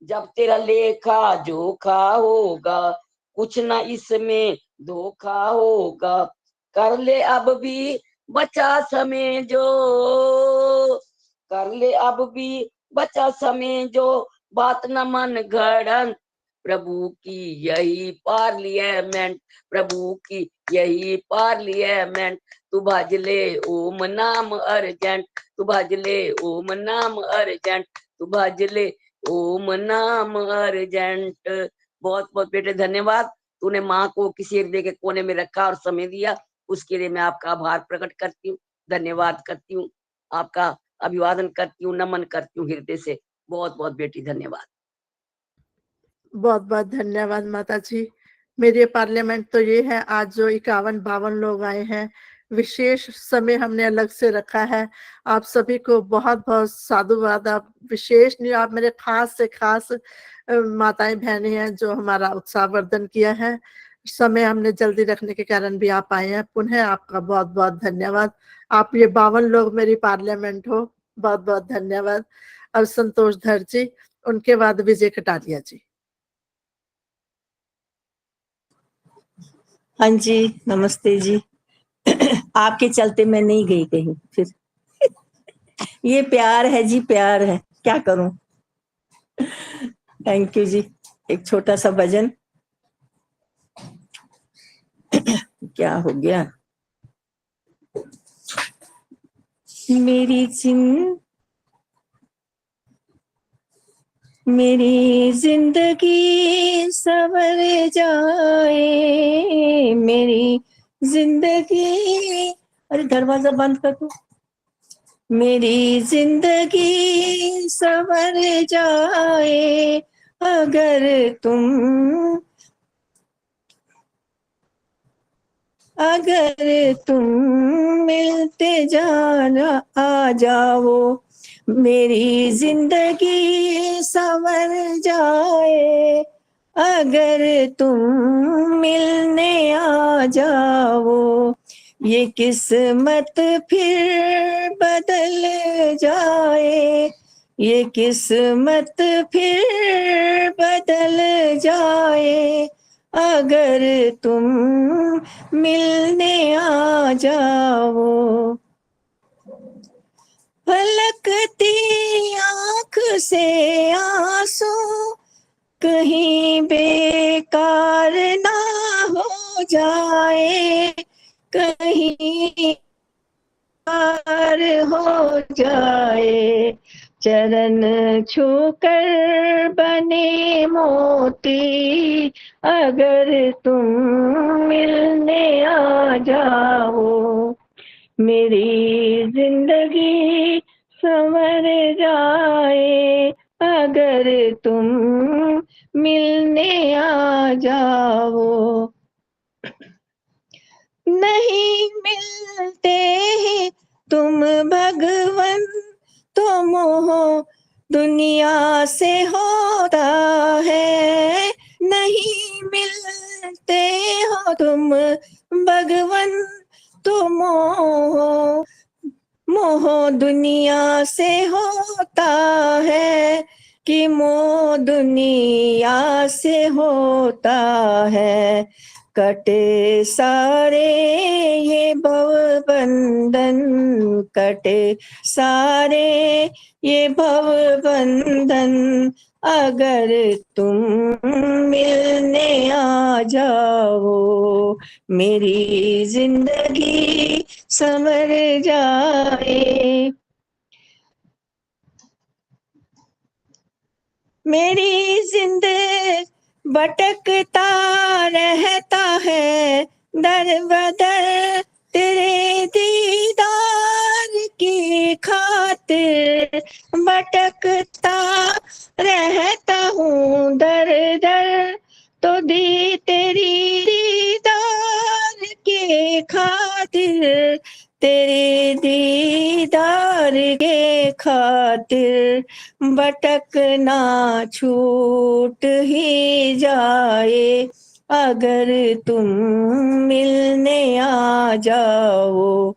जब तेरा लेखा जोखा होगा, कुछ ना इसमें धोखा होगा, कर ले अब भी बचा समय जो, कर ले अब भी बचा समय जो, बात न मन घड़न, प्रभु की यही पार्लियामेंट, प्रभु की यही पार्लियामेंट। तू भज ले ओम नाम अर्जेंट, तू भज ले ओम नाम अर्जेंट, तू भज ले ओम नाम अर्जेंट। बहुत बहुत बेटे धन्यवाद। तूने माँ को किसी हृदय के कोने में रखा और समय दिया, उसके लिए मैं आपका आभार प्रकट करती हूँ, धन्यवाद करती हूँ, आपका अभिवादन करती हूँ, नमन करती हूँ हृदय से। बहुत बहुत बेटी धन्यवाद। बहुत बहुत धन्यवाद माता जी। मेरे पार्लियामेंट तो ये है, आज जो 51-52 लोग आए हैं, विशेष समय हमने अलग से रखा है। आप सभी को बहुत बहुत साधुवाद। आप विशेष नहीं, आप मेरे खास से खास माताएं बहनें हैं जो हमारा उत्साहवर्धन किया है। समय हमने जल्दी रखने के कारण भी आप आए हैं। पुनः आपका बहुत बहुत धन्यवाद। आप ये 52 लोग मेरी पार्लियामेंट हो, बहुत बहुत धन्यवाद। और संतोष धर जी, उनके बाद विजय कटारिया जी। हाँ जी, नमस्ते जी। आपके चलते मैं नहीं गई कहीं फिर। ये प्यार है जी, प्यार है, क्या करूं। थैंक यू जी। एक छोटा सा भजन। क्या हो गया मेरी जिंदगी सवर जाए, मेरी जिंदगी, अरे दरवाजा बंद कर दो। मेरी जिंदगी सवर जाए अगर तुम मिलते जाना आ जाओ, मेरी जिंदगी संवर जाए। अगर तुम मिलने आ जाओ, ये किस्मत फिर बदल जाए। ये किस्मत फिर बदल जाए। अगर तुम मिलने आ जाओ। पलकती आंख से आंसू कहीं बेकार ना हो जाए, कहीं पार हो जाए। चरण छूकर बने मोती, अगर तुम मिलने आ जाओ, मेरी जिंदगी संवर जाए। अगर तुम मिलने आ जाओ। नहीं मिलते ही तुम भगवन, तो मोह दुनिया से होता है। नहीं मिलते हो तुम भगवन, तो मोह दुनिया से होता है, कि मोह दुनिया से होता है। कटे सारे ये भव बंधन, कटे सारे ये भव बंधन, अगर तुम मिलने आ जाओ, मेरी जिंदगी संवर जाए। मेरी जिंदगी भटकता रहता है दर बदर, तेरे दीदार की खातिर भटकता रहता हूँ दर दर, तो तेरी दीदार के खातिर, तेरे दीदार के खातिर भटकना छूट ही जाए। अगर तुम मिलने आ जाओ,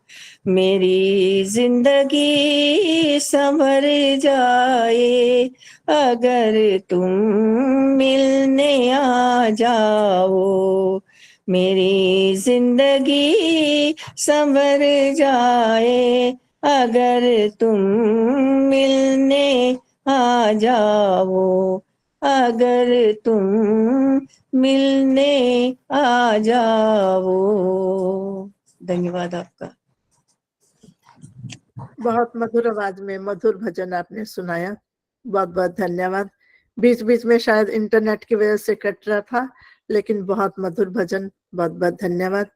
मेरी जिंदगी संवर जाए। अगर तुम मिलने आ जाओ, मेरी जिंदगी संवर जाए। अगर तुम मिलने आ जाओ, अगर तुम मिलने आ जाओ। धन्यवाद आपका। बहुत मधुर आवाज में मधुर भजन आपने सुनाया, बहुत बहुत धन्यवाद। बीच बीच में शायद इंटरनेट की वजह से कट रहा था, लेकिन बहुत मधुर भजन, बहुत बहुत धन्यवाद।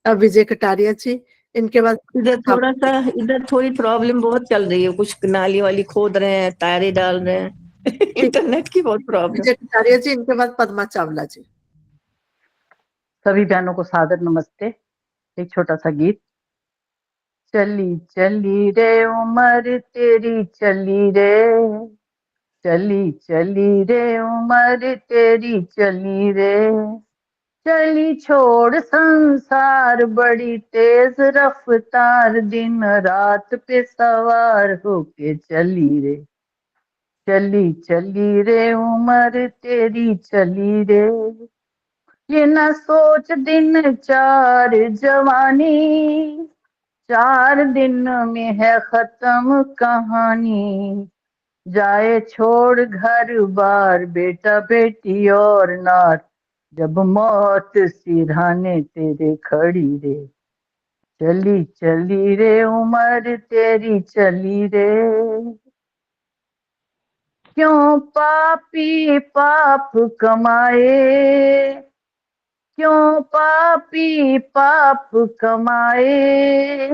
अब विजय कटारिया जी, इनके बाद इधर थोड़ी प्रॉब्लम बहुत चल रही है, कुछ नाली वाली खोद रहे हैं, तारे डाल रहे हैं। इंटरनेट की बहुत प्रॉब्लम। विजय कटारिया जी, इनके बाद पद्मा चावला जी। सभी बहनों को सादर नमस्ते। एक छोटा सा गीत। चली चली रे उमर तेरी चली रे, चली चली रे उमर तेरी चली रे, चली छोड़ संसार बड़ी तेज रफ्तार, दिन रात पे सवार होके चली रे, चली चली रे उमर तेरी चली रे। ये न सोच दिन चार जवानी, 4 दिन में है खत्म कहानी, जाए छोड़ घर बार बेटा बेटी और नार, जब मौत सिरहाने तेरे खड़ी रे, चली चली रे उमर तेरी चली रे। क्यों पापी पाप कमाए, क्यों पापी पाप कमाए,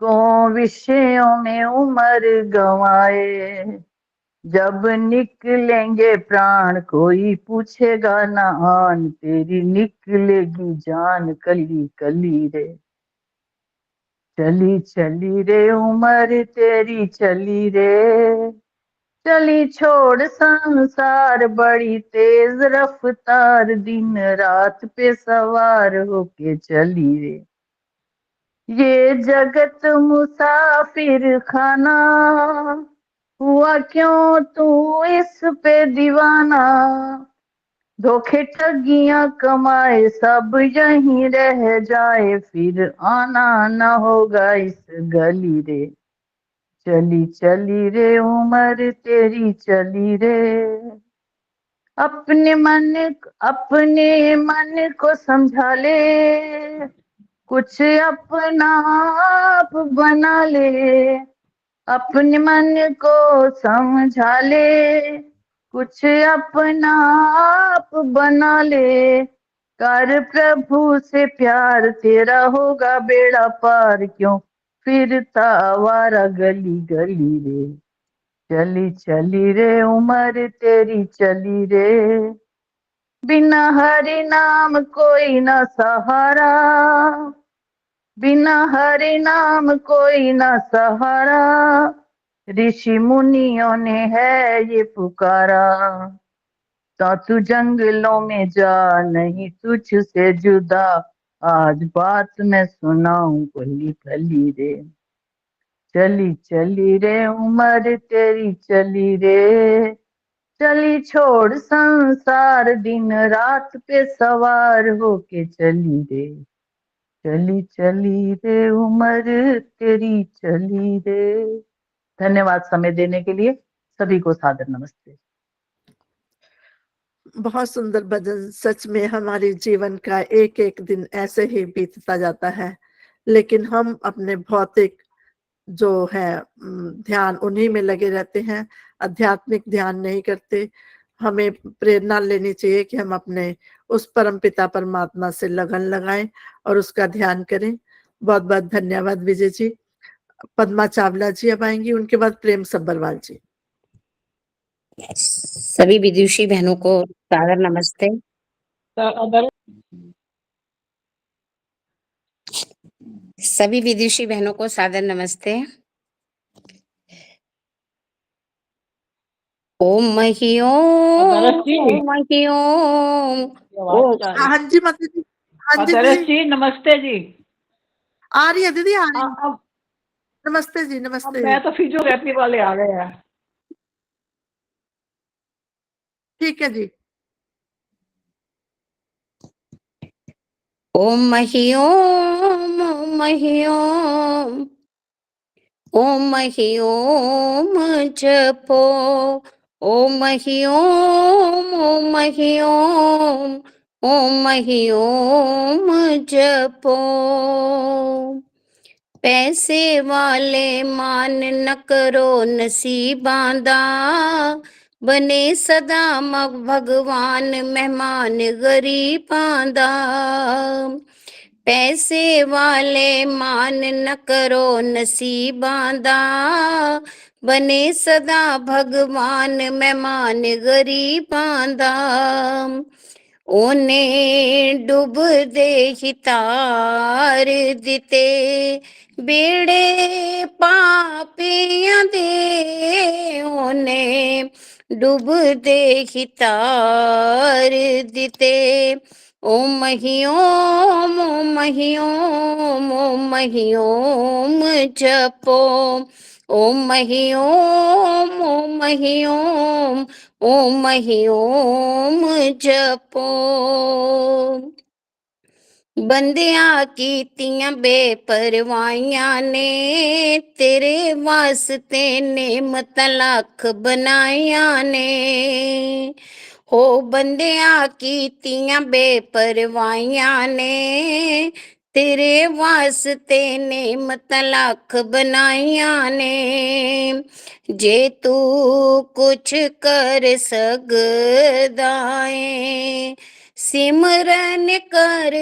क्यों विषयों में उम्र गंवाए, जब निकलेंगे प्राण कोई पूछेगा ना आन, तेरी निकलेगी जान कली कली रे। चली चली रे उम्र तेरी चली रे, चली छोड़ संसार बड़ी तेज रफ्तार, दिन रात पे सवार होके चली रे। ये जगत मुसाफिर खाना, हुआ क्यों तू इस पे दीवाना। धोखे ठगियां कमाए सब यहीं रह जाए, फिर आना न होगा इस गली रे। चली चली रे उम्र तेरी चली रे, अपने मन को समझा ले, कुछ अपना आप बना ले। अपने मन को समझा ले, कुछ अपना आप बना ले। कर प्रभु से प्यार तेरा होगा बेड़ा पार, क्यों फिरता आवारा गली गली रे। चली चली रे उम्र तेरी चली रे, बिना हरि नाम कोई न सहारा, बिना हरि नाम कोई न सहारा। ऋषि मुनियों ने है ये पुकारा, तो तू जंगलों में जा नहीं तुझ से जुदा। आज बात मैं सुनाऊं गली गली रे। चली चली रे उम्र तेरी चली रे, चली छोड़ संसार दिन रात पे सवार होके चली रे। चली चली रे उम्र तेरी चली रे। धन्यवाद समय देने के लिए, सभी को सादर नमस्ते। बहुत सुंदर भजन। सच में हमारे जीवन का एक एक दिन ऐसे ही बीतता जाता है, लेकिन हम अपने भौतिक जो है ध्यान उन्हीं में लगे रहते हैं, आध्यात्मिक ध्यान नहीं करते। हमें प्रेरणा लेनी चाहिए कि हम अपने उस परम पिता परमात्मा से लगन लगाएं और उसका ध्यान करें। बहुत बहुत धन्यवाद विजय जी। पद्मा चावला जी अब आएंगी, उनके बाद प्रेम सब्बरवाल जी। सभी विदुषी बहनों को सादर नमस्ते। सभी विदुषी बहनों को सादर नमस्ते। ओम मही ओम, ओम मही ओम। हाँ जी माता जी, हाँ जी दरस दीदी, जी नमस्ते जी। आ रही है दीदी, आ रही है। अब नमस्ते जी, नमस्ते। मैं तो फिजियोथेरेपी वाले आ गए हैं। ठीक है जी। ओम मही ओम, ओम मही ओम, ओम मही ओम जपो। ओम मही ओम, ओम मही ओम, ओम मही ओम जपो। पैसे वाले मान न करो नसीबांदा, बने सदा मग भगवान मेहमान गरीबांदा। पैसे वाले मान न करो नसीबांदा, बने सदा भगवान मेहमान गरीबांदा। ओने डुब दे हितार दिते, बेड़े पापियां दे। ओने डुब दे हितार दिते। ओम मही ओम, ओम मही ओम, ओम मही ओम जपो। ओम मही ओम, ओम मही ओम, ओम मही ओम जपो। बंदियां कीतियां बेपरवाइयां ने, तेरे वास्ते नेमत लख बनाइया ने। हो बंदियां कीतियां बेपरवाइयां ने, तेरे वास्ते नेमत लख बनाइया ने। जे तू कुछ कर सकदा है, सिमरन कर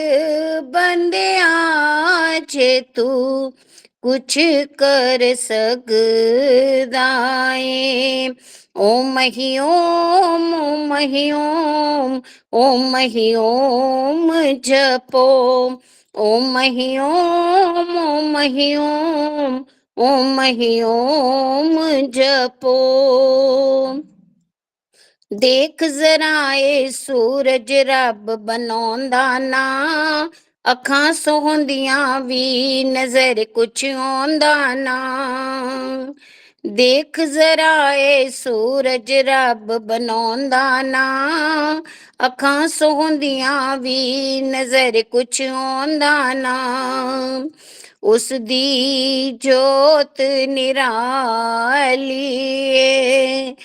बंदिया। जे तू कुछ कर सकदाए। ओम ही ओम, ओम ही ओम, ओम ही ओम जपो। ओम ही ओम, ओम ही ओम, ओम ही ओम जपो। देख जरा ए सूरज रब बनाउंदा ना, अखां सोहंदियां भी नजर कुछ आउंदा ना। देख जरा ए सूरज रब बनाउंदा ना, अखां सोहंदियां भी नजर कुछ आउंदा ना। उस दी जोत निराली ए,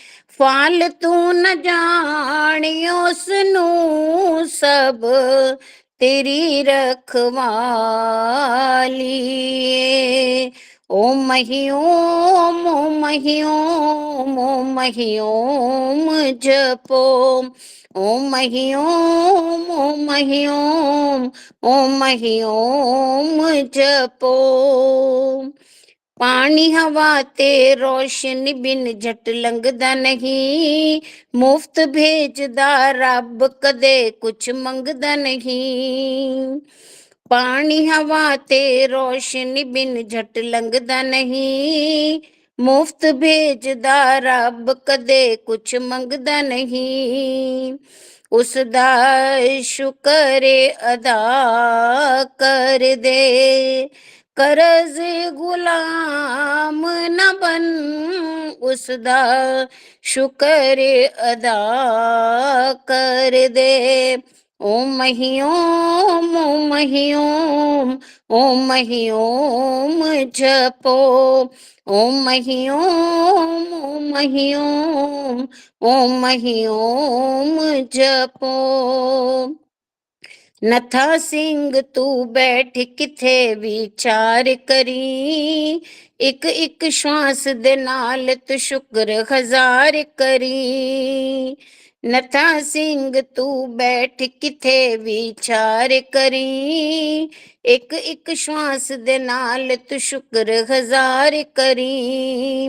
फालतू न जानी उसनू सब तेरी रखवाली ए। ओम ही ओम, ओम ही ओम, ओम ही ओम जपो। ओम ही ओम, ओम ही ओम, ओम ही ओम जपो। पानी हवा ते रोशनी बिन झट लंघदा नहीं, मुफ्त भेजदा रब कदे कुछ मंगदा नहीं। पानी हवा ते रोशनी बिन झट लंघदा नहीं, मुफ्त भेजदा रब कदे कुछ मंगदा नहीं। उसदा शुक्र अदा कर दे, करज गुलाम न बन। उसदा शुक्र अदा कर दे। ओम ही ओम, ओम ही ओम, ओम ही ओम जपो। ओम ही ओम, ओम ही ओम, ओम ही ओम जपो। नथा सिंह तू बैठ किथे विचार करी, एक एक श्वास दे नाल तू शुक्र हजार करी। नथा सिंह तू बैठ किथे विचार करी, एक एक श्वास दे नाल तू शुक्र हजार करी।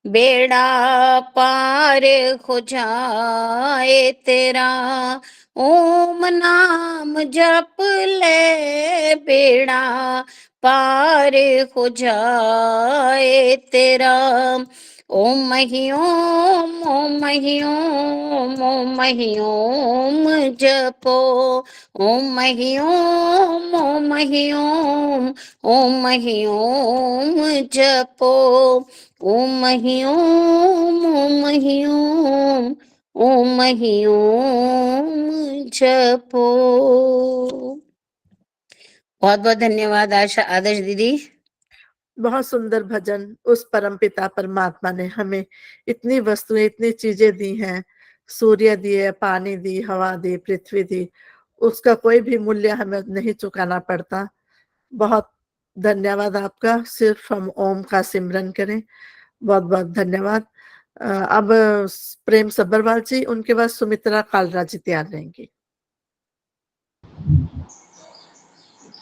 बेड़ा पार हो जाए तेरा, ओम नाम जप ले। बेड़ा पार हो जाए तेरा। ओम ही ओम, ओम ही ओम, ओम ही ओम जपो। ओम ही ओम, ओम ही ओम, ओम ही ओम जपो। ओम ही ओम, ओम ही ओम, ओम ही ओम जपो। बहुत बहुत धन्यवाद आशा आदर्श दीदी। बहुत सुंदर भजन। उस परम पिता परमात्मा ने हमें इतनी वस्तुएं, इतनी चीजें दी हैं, सूर्य दिए, पानी दी, हवा दी, पृथ्वी दी, उसका कोई भी मूल्य हमें नहीं चुकाना पड़ता। बहुत धन्यवाद आपका। सिर्फ हम ओम का सिमरन करें। बहुत बहुत धन्यवाद। अब प्रेम सब्बरवाल जी, उनके बाद सुमित्रा कालरा जी तैयार रहेंगी।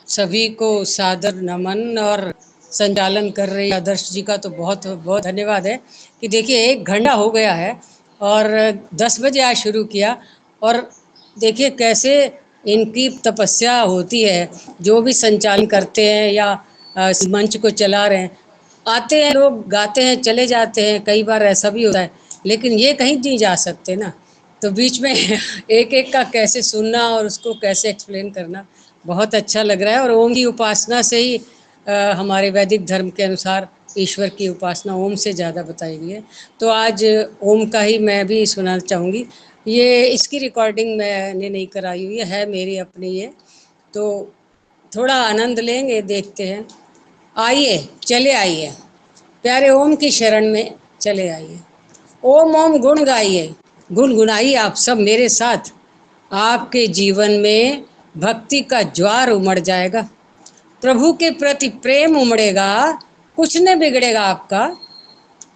सभी को सादर नमन। और संचालन कर रहे आदर्श जी का तो बहुत बहुत धन्यवाद है कि देखिए 1 घंटा हो गया है और 10 बजे आज शुरू किया, और देखिए कैसे इनकी तपस्या होती है। जो भी संचालन करते हैं या मंच को चला रहे हैं, आते हैं लोग, गाते हैं, चले जाते हैं, कई बार ऐसा भी होता है, लेकिन ये कहीं नहीं जा सकते ना, तो बीच में एक एक का कैसे सुनना और उसको कैसे एक्सप्लेन करना बहुत अच्छा लग रहा है। और ओम की उपासना से ही हमारे वैदिक धर्म के अनुसार ईश्वर की उपासना ओम से ज़्यादा बताई गई है। तो आज ओम का ही मैं भी सुनाना चाहूँगी। ये इसकी रिकॉर्डिंग मैंने नहीं कराई हुई है, मेरी अपनी है, तो थोड़ा आनंद लेंगे, देखते हैं। आइए, चले आइए, प्यारे ओम की शरण में चले आइए। ओम ओम गुण गाइए, गुनगुनाइए आप सब मेरे साथ। आपके जीवन में भक्ति का ज्वार उमड़ जाएगा, प्रभु के प्रति प्रेम उमड़ेगा, कुछ नहीं बिगड़ेगा आपका।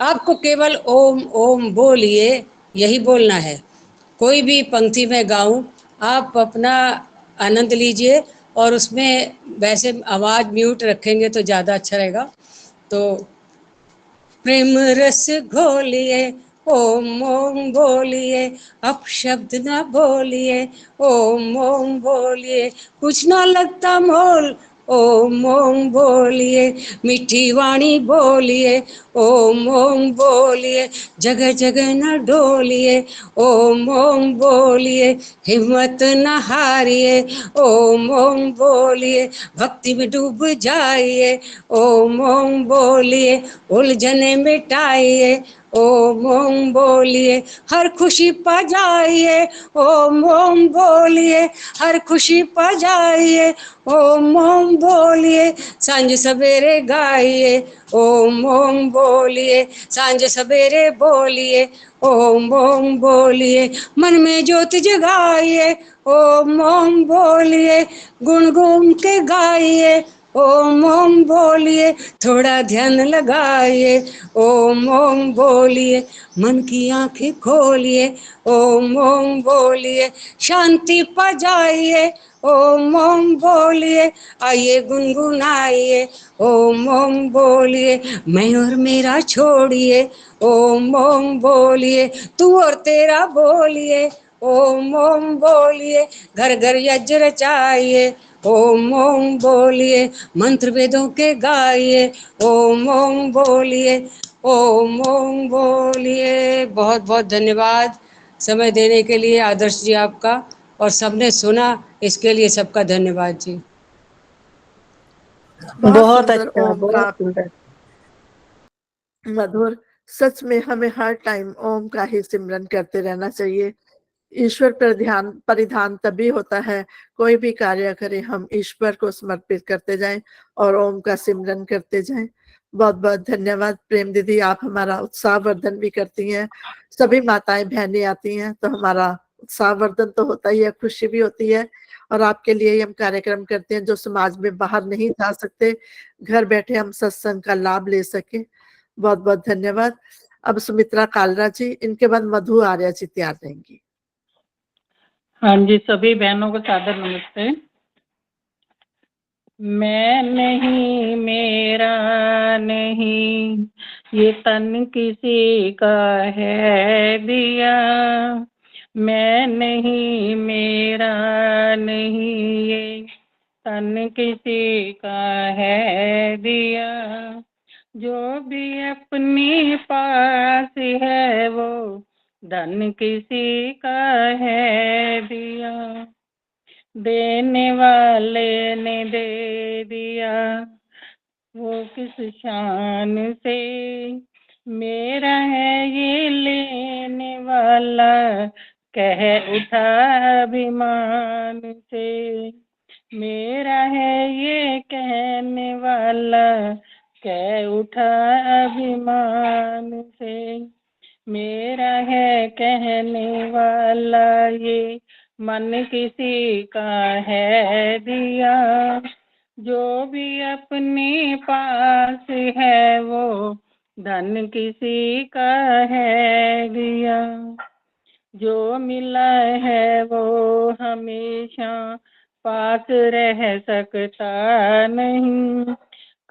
आपको केवल ओम ओम बोलिए, यही बोलना है। कोई भी पंक्ति में गाऊं, आप अपना आनंद लीजिए और उसमें वैसे आवाज़ म्यूट रखेंगे तो ज़्यादा अच्छा रहेगा। तो प्रेम रस घोलिए, ओम ओम बोलिए, अपशब्द ना बोलिए, ओम ओम बोलिए, कुछ ना लगता मोल, ओम ओम बोलिए, मीठी वाणी बोलिए, ओम ओम बोलिए, जगह जगह न डोलिए, ओम ओम बोलिए, हिम्मत न हारिए, ओम ओम बोलिए, भक्ति में डूब जाइए, ओम ओम बोलिए, उलझने मिटाइए, ओम ओम बोलिए, हर खुशी पा जाइए, ओम ओम बोलिए, हर खुशी पा जाइए, ओम ओम बोलिए, सांझ सवेरे गाइए, ओम ओम बोलिए, सांझ सवेरे बोलिए, ओम ओम बोलिए, मन में ज्योत जगाइए, ओम ओम बोलिए, गुण गुण के गाइए, ओम ओम बोलिए, थोड़ा ध्यान लगाइए, ओम ओम बोलिए, मन की आंखें खोलिए, ओम ओम बोलिए, शांति पा जाइए, ओम ओम बोलिए, आइए गुनगुनाइए, ओम ओम बोलिए, मैं और मेरा छोड़िए, ओम ओम बोलिए, तू और तेरा बोलिए, ओम ओम बोलिए, घर घर यज्ञ रचाइए, ओम ओम बोलिए, मंत्र वेदों के गाइए, ओम ओम बोलिए, ओम ओम बोलिए। बहुत बहुत धन्यवाद समय देने के लिए आदर्श जी आपका, और सबने सुना इसके लिए सबका धन्यवाद जी। बहुत बहुत सुंदर अच्छा, ओम बहुत का सुंदर। मधुर। सच में हमें हर टाइम ओम का ही सिमरन करते रहना चाहिए। ईश्वर पर ध्यान परिधान तभी होता है, कोई भी कार्य करें हम ईश्वर को समर्पित करते जाएं और ओम का सिमरन करते जाएं। बहुत बहुत धन्यवाद प्रेम दीदी, आप हमारा उत्साह वर्धन भी करती हैं। सभी माताएं बहनें आती हैं तो हमारा उत्साह वर्धन तो होता ही है, खुशी भी होती है। और आपके लिए ही हम कार्यक्रम करते हैं जो समाज में बाहर नहीं जा सकते, घर बैठे हम सत्संग का लाभ ले सके। बहुत बहुत धन्यवाद। अब सुमित्रा कालरा जी, इनके बाद मधु आर्या जी तैयार रहेंगी। हाँ जी, सभी बहनों को सादर नमस्ते। मैं नहीं मेरा नहीं, ये तन किसी का है दिया। मैं नहीं मेरा नहीं, ये तन किसी का है दिया। जो भी अपने पास है वो धन किसी का है दिया। देने वाले ने दे दिया वो किस शान से, मेरा है ये लेने वाला कह उठा अभिमान से। मेरा है ये कहने वाला कह उठा अभिमान से। मेरा है कहने वाला ये मन किसी का है दिया। जो भी अपने पास है वो धन किसी का है दिया। जो मिला है वो हमेशा पास रह सकता नहीं,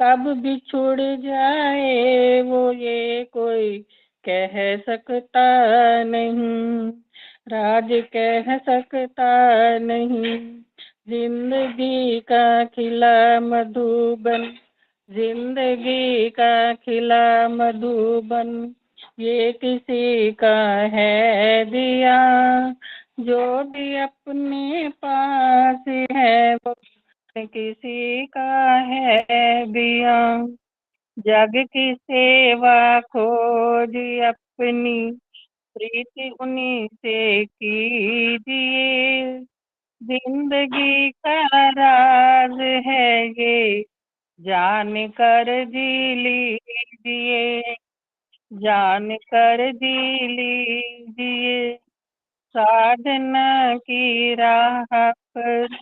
कब बिछुड़ जाए वो ये कोई कह सकता नहीं, राज कह सकता नहीं। जिंदगी का खिला मधुबन, जिंदगी का खिला मधुबन, ये किसी का है दिया। जो भी अपने पास है वो किसी का है दिया। जग की सेवा खोज अपनी प्रीति उन्हीं से कीजिए। जिंदगी का राज है ये जान कर जी लीजिए, जान कर जी लीजिए। साधना की राह पर,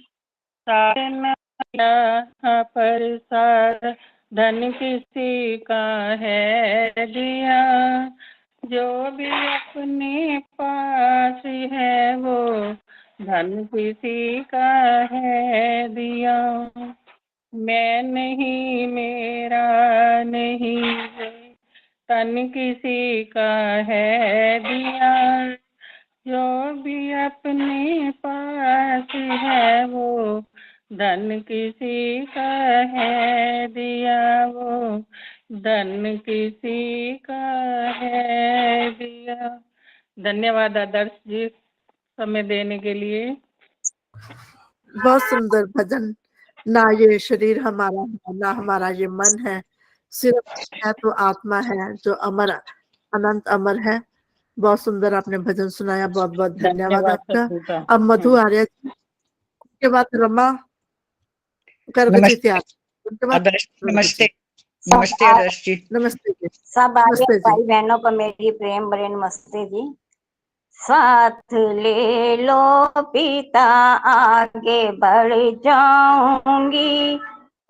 साधना की राह पर धन किसी का है दिया। जो भी अपने पास है वो धन किसी का है दिया, मैं नहीं मेरा नहीं है, तन किसी का है दिया, जो भी अपने पास है वो धन किसी का है दिया, वो धन किसी का है दिया। धन्यवाद आदर्श जी समय देने के लिए। बहुत सुंदर भजन। ना ये शरीर हमारा है, ना हमारा ये मन है, सिर्फ है तो आत्मा है जो अमर अनंत अमर है। बहुत सुंदर आपने भजन सुनाया, बहुत बहुत धन्यवाद आपका। सत्पुरुषा। अब मधु आर्य जी, उसके बाद रमा गर्ग जी तैयार, उनके बाद आदर्श गर्ग जी। नमस्ते आदर्श जी। नमस्ते जी। सब आगे नमस्ते जी। भाई बहनों को मेरी प्रेम भरी नमस्ते जी। साथ ले लो पिता आगे बढ़ जाऊंगी,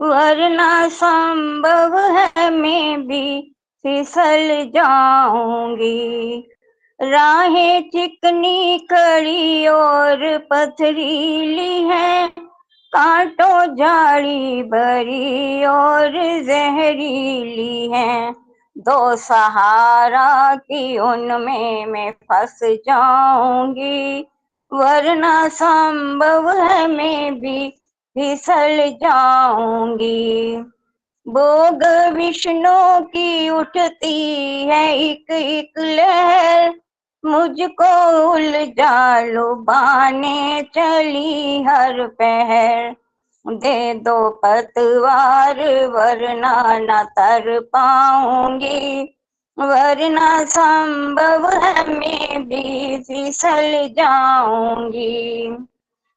वरना संभव है मैं भी फिसल जाऊंगी। राहें चिकनी कड़ी और पथरीली है, कांटों झाड़ी भरी और जहरीली है, दो सहारा की उनमें मैं फंस जाऊंगी, वरना संभव है मैं भी फिसल जाऊंगी। भोग विष्णु की उठती है एक एक लहर, मुझको उलझा लुभाने चली हर पहर, दे दो पतवार वरना न तर पाऊंगी, वरना संभव है मैं भी फिसल जाऊंगी।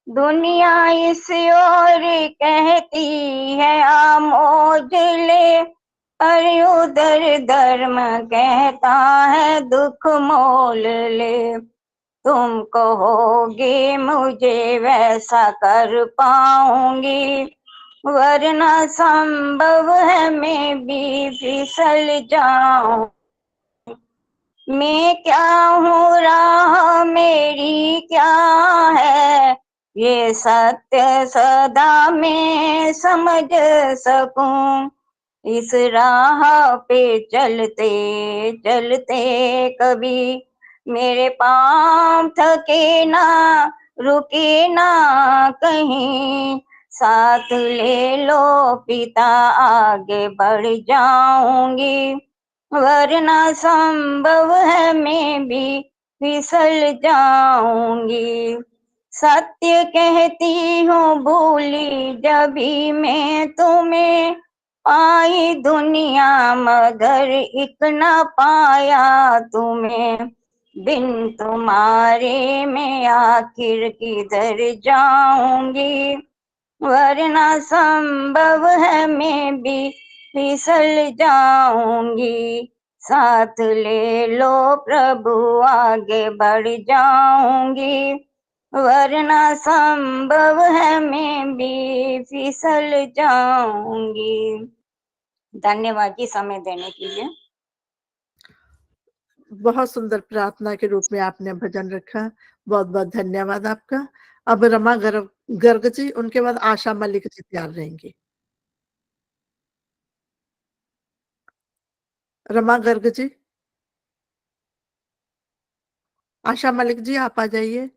दुनिया इस ओर कहती है आमोद ले, पर उधर धर्म कहता है दुख मोल ले। तुम कहोगे मुझे वैसा कर पाऊंगी, वरना संभव है मैं भी फिसल जाऊं। मैं क्या हूँ राह मेरी क्या है, ये सत्य सदा मैं समझ सकूं। इस राह पे चलते चलते कभी मेरे पांव थके ना, रुके ना कहीं, साथ ले लो पिता आगे बढ़ जाऊंगी, वरना संभव है मैं भी फिसल जाऊंगी। सत्य कहती हूँ भूली जभी मैं तुम्हें, पाई दुनिया मगर एक न पाया तुम्हें, बिन तुम्हारे मैं आखिर किधर जाऊंगी, वरना संभव है मैं भी फिसल जाऊंगी। साथ ले लो प्रभु आगे बढ़ जाऊंगी, वरना संभव है मैं भी फिसल जाऊंगी। धन्यवाद जी समय देने के लिए। बहुत सुंदर प्रार्थना के रूप में आपने भजन रखा, बहुत बहुत धन्यवाद आपका। अब रमा गर्ग जी, उनके बाद आशा मलिक जी तैयार रहेंगी। रमा गर्ग जी, आशा मलिक जी आप आ जाइए।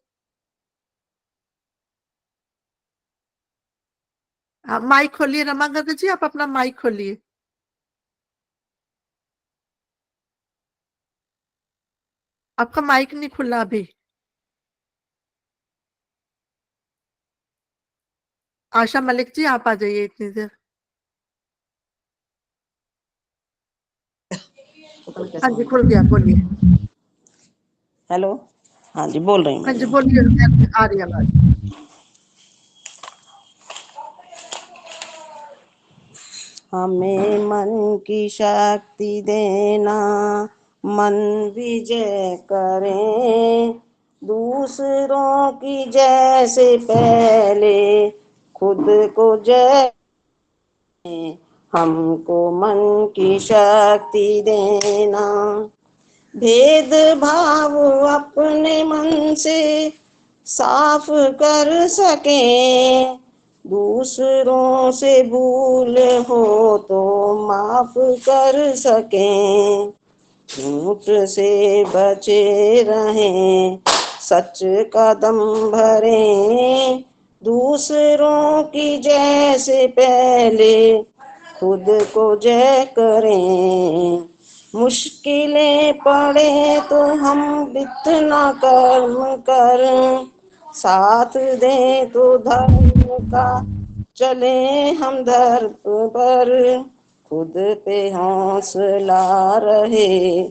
आप माइक खोलिए, रमा गर्ग जी आप अपना माइक खोलिए। आपका माइक नहीं खुला अभी। आशा मलिक जी आप आ जाइए इतनी देर। हाँ जी खुल गया, बोलिए। हेलो, हाँ जी बोल रही हूँ हाँ जी मैं। बोलिए, आ रही आवाज। हमें मन की शक्ति देना, मन विजय करें, दूसरों की जैसे पहले खुद को जय, हमको मन की शक्ति देना। भेद भाव अपने मन से साफ कर सके। दूसरों से भूल हो तो माफ कर सकें। झूठ से बचे रहें, सच का दम भरें। दूसरों की जय से पहले खुद को जय करें। मुश्किलें पड़े तो हम इतना कर्म कर, साथ दें तो धर्म का चले हम धर्म पर। खुद पे हौसला रहे,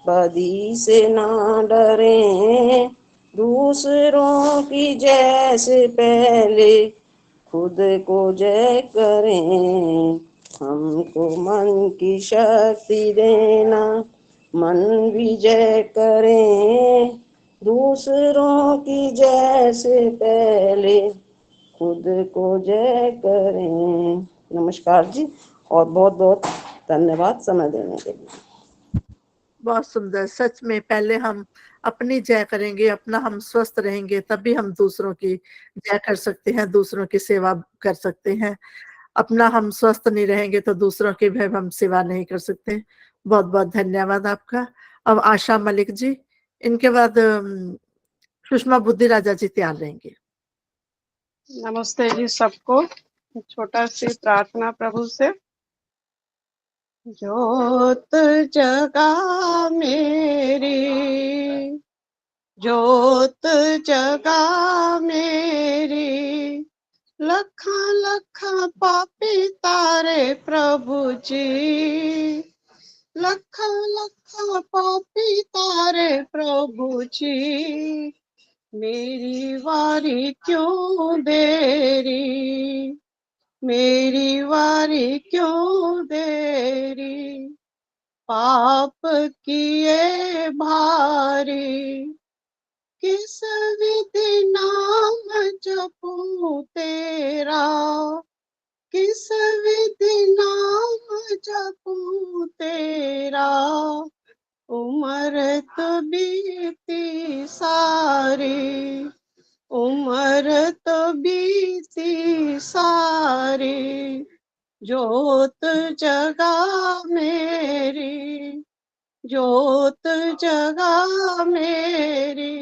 बदी से ना डरे। दूसरों की जय से पहले खुद को जय करें। हमको मन की शक्ति देना, मन विजय करें। दूसरों की जय से पहले खुद को जय करें। नमस्कार जी, और बहुत बहुत धन्यवाद समय देने के लिए। बहुत सुंदर। सच में पहले हम अपनी जय करेंगे, अपना हम स्वस्थ रहेंगे, तभी हम दूसरों की जय कर सकते हैं, दूसरों की सेवा कर सकते हैं। अपना हम स्वस्थ नहीं रहेंगे तो दूसरों की भी हम सेवा नहीं कर सकते। बहुत बहुत धन्यवाद आपका। अब आशा मलिक जी, इनके बाद सुषमा बुद्धि राजा जी तैयार रहेंगे। नमस्ते जी सबको। छोटा सी प्रार्थना प्रभु से। जोत जगा मेरी, जोत जगा मेरी, लखा लखा पापी तारे प्रभु जी, लखा लखा पापी तारे प्रभु जी। मेरी वारी क्यों देरी, मेरी वारी क्यों देरी। पाप किए भारी, किस विधि नाम जपूं तेरा, किस विधि नाम जपूं तेरा। उम्र तो बीती सारी, उम्र तो बीती सारी। जोत जगा मेरी, जोत जगा मेरी।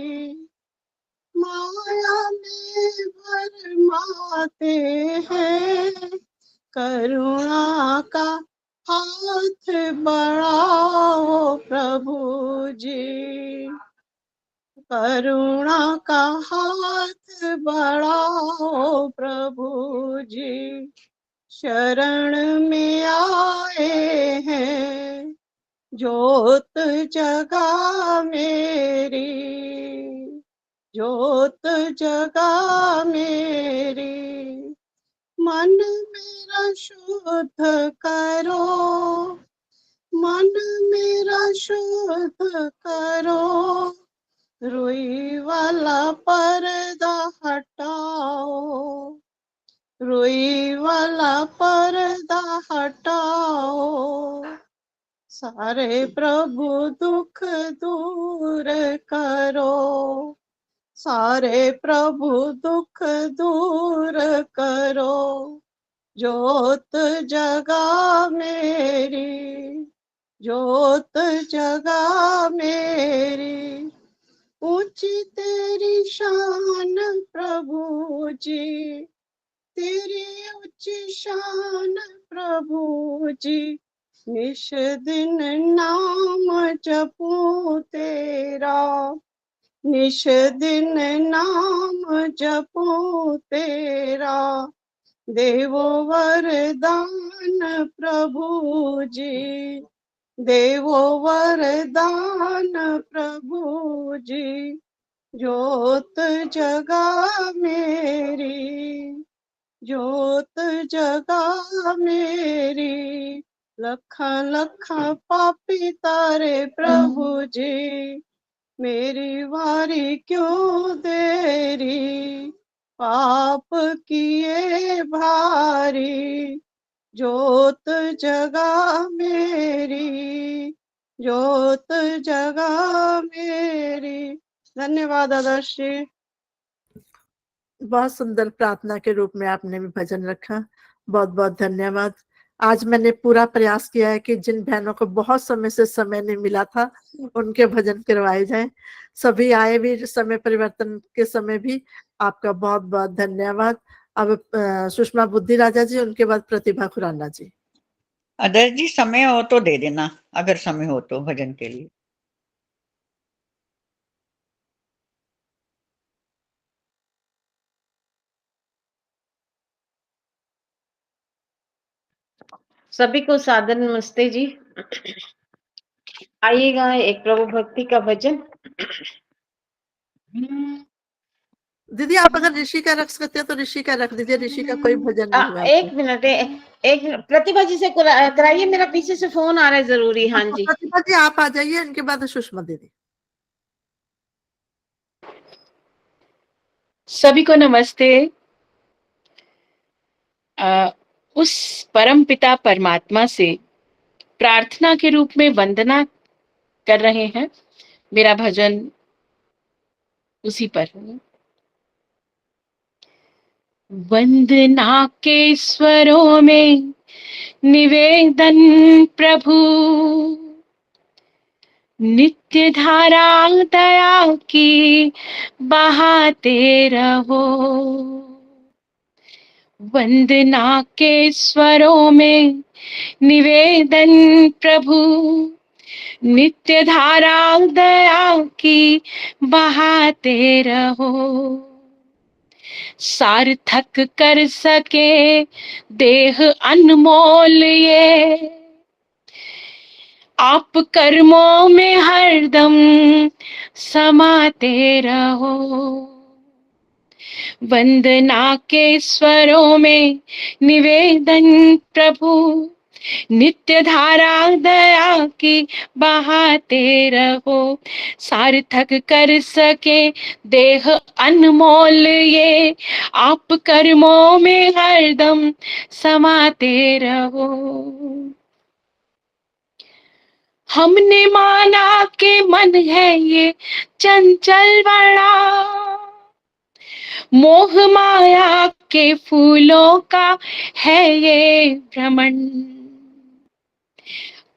माया में भरमाते हैं, करुणा का हाथ बढ़ाओ प्रभु जी, करुणा का हाथ बढ़ाओ प्रभु जी। शरण में आए हैं, जोत जगा मेरी, जोत जगा मेरी। मन मेरा शुद्ध करो, मन मेरा शुद्ध करो। रुई वाला पर्दा हटाओ, रुई वाला पर्दा हटाओ। सारे प्रभु दुख दूर करो, सारे प्रभु दुख दूर करो। जोत जगा मेरी, जोत जगा मेरी। ऊंची तेरी शान प्रभु जी, तेरी ऊंची शान प्रभु जी। निश दिन नाम जपूं तेरा, निश दिन नाम जपूं तेरा। देवो वरदान प्रभु जी, देवो वरदान प्रभु जी। जोत जगा मेरी, जोत जगा मेरी। लखा लखा पापी तारे प्रभु जी, मेरी वारी क्यों देरी। पाप किए भारी, जोत जगा मेरी, जोत जगा मेरी। धन्यवाद आदर्श जी। बहुत सुंदर प्रार्थना के रूप में आपने भी भजन रखा। बहुत बहुत धन्यवाद। आज मैंने पूरा प्रयास किया है कि जिन बहनों को बहुत समय से समय नहीं मिला था उनके भजन करवाए जाएं। सभी आए भी समय परिवर्तन के समय भी। आपका बहुत बहुत धन्यवाद। अब सुषमा बुद्धि राजा जी, उनके बाद प्रतिभा खुराना जी। आदर्श जी समय हो तो दे देना, अगर समय हो तो भजन के लिए। सभी को सादर नमस्ते जी। आइएगा एक प्रभु भक्ति का भजन। दीदी आप अगर ऋषि का रख सकते हो तो ऋषि का रख दीजिए। ऋषि का कोई भजन नहीं गाते। एक मिनट, एक प्रतिभा जी से कराइए, मेरा पीछे से फोन आ रहा है जरूरी। हाँ जी प्रतिभा जी आप आ जाइए, इनके बाद सुषमा दीदी। सभी को नमस्ते। उस परम पिता परमात्मा से प्रार्थना के रूप में वंदना कर रहे हैं। मेरा भजन उसी पर है। वंदना के स्वरों में निवेदन प्रभु, नित्य धारा दया की बहाते रहो। वंदना के स्वरों में निवेदन प्रभु, नित्य धारा दया की बहाते रहो। सार्थक कर सके देह अनमोल ये, आप कर्मों में हरदम समाते रहो। वंदना के स्वरों में निवेदन प्रभु, नित्य धारा दया की बहाते रहो। सार्थक कर सके देह अनमोल ये, आप कर्मों में हरदम समाते रहो। हमने माना कि मन है ये चंचल बड़ा, मोह माया के फूलों का है ये भ्रमण।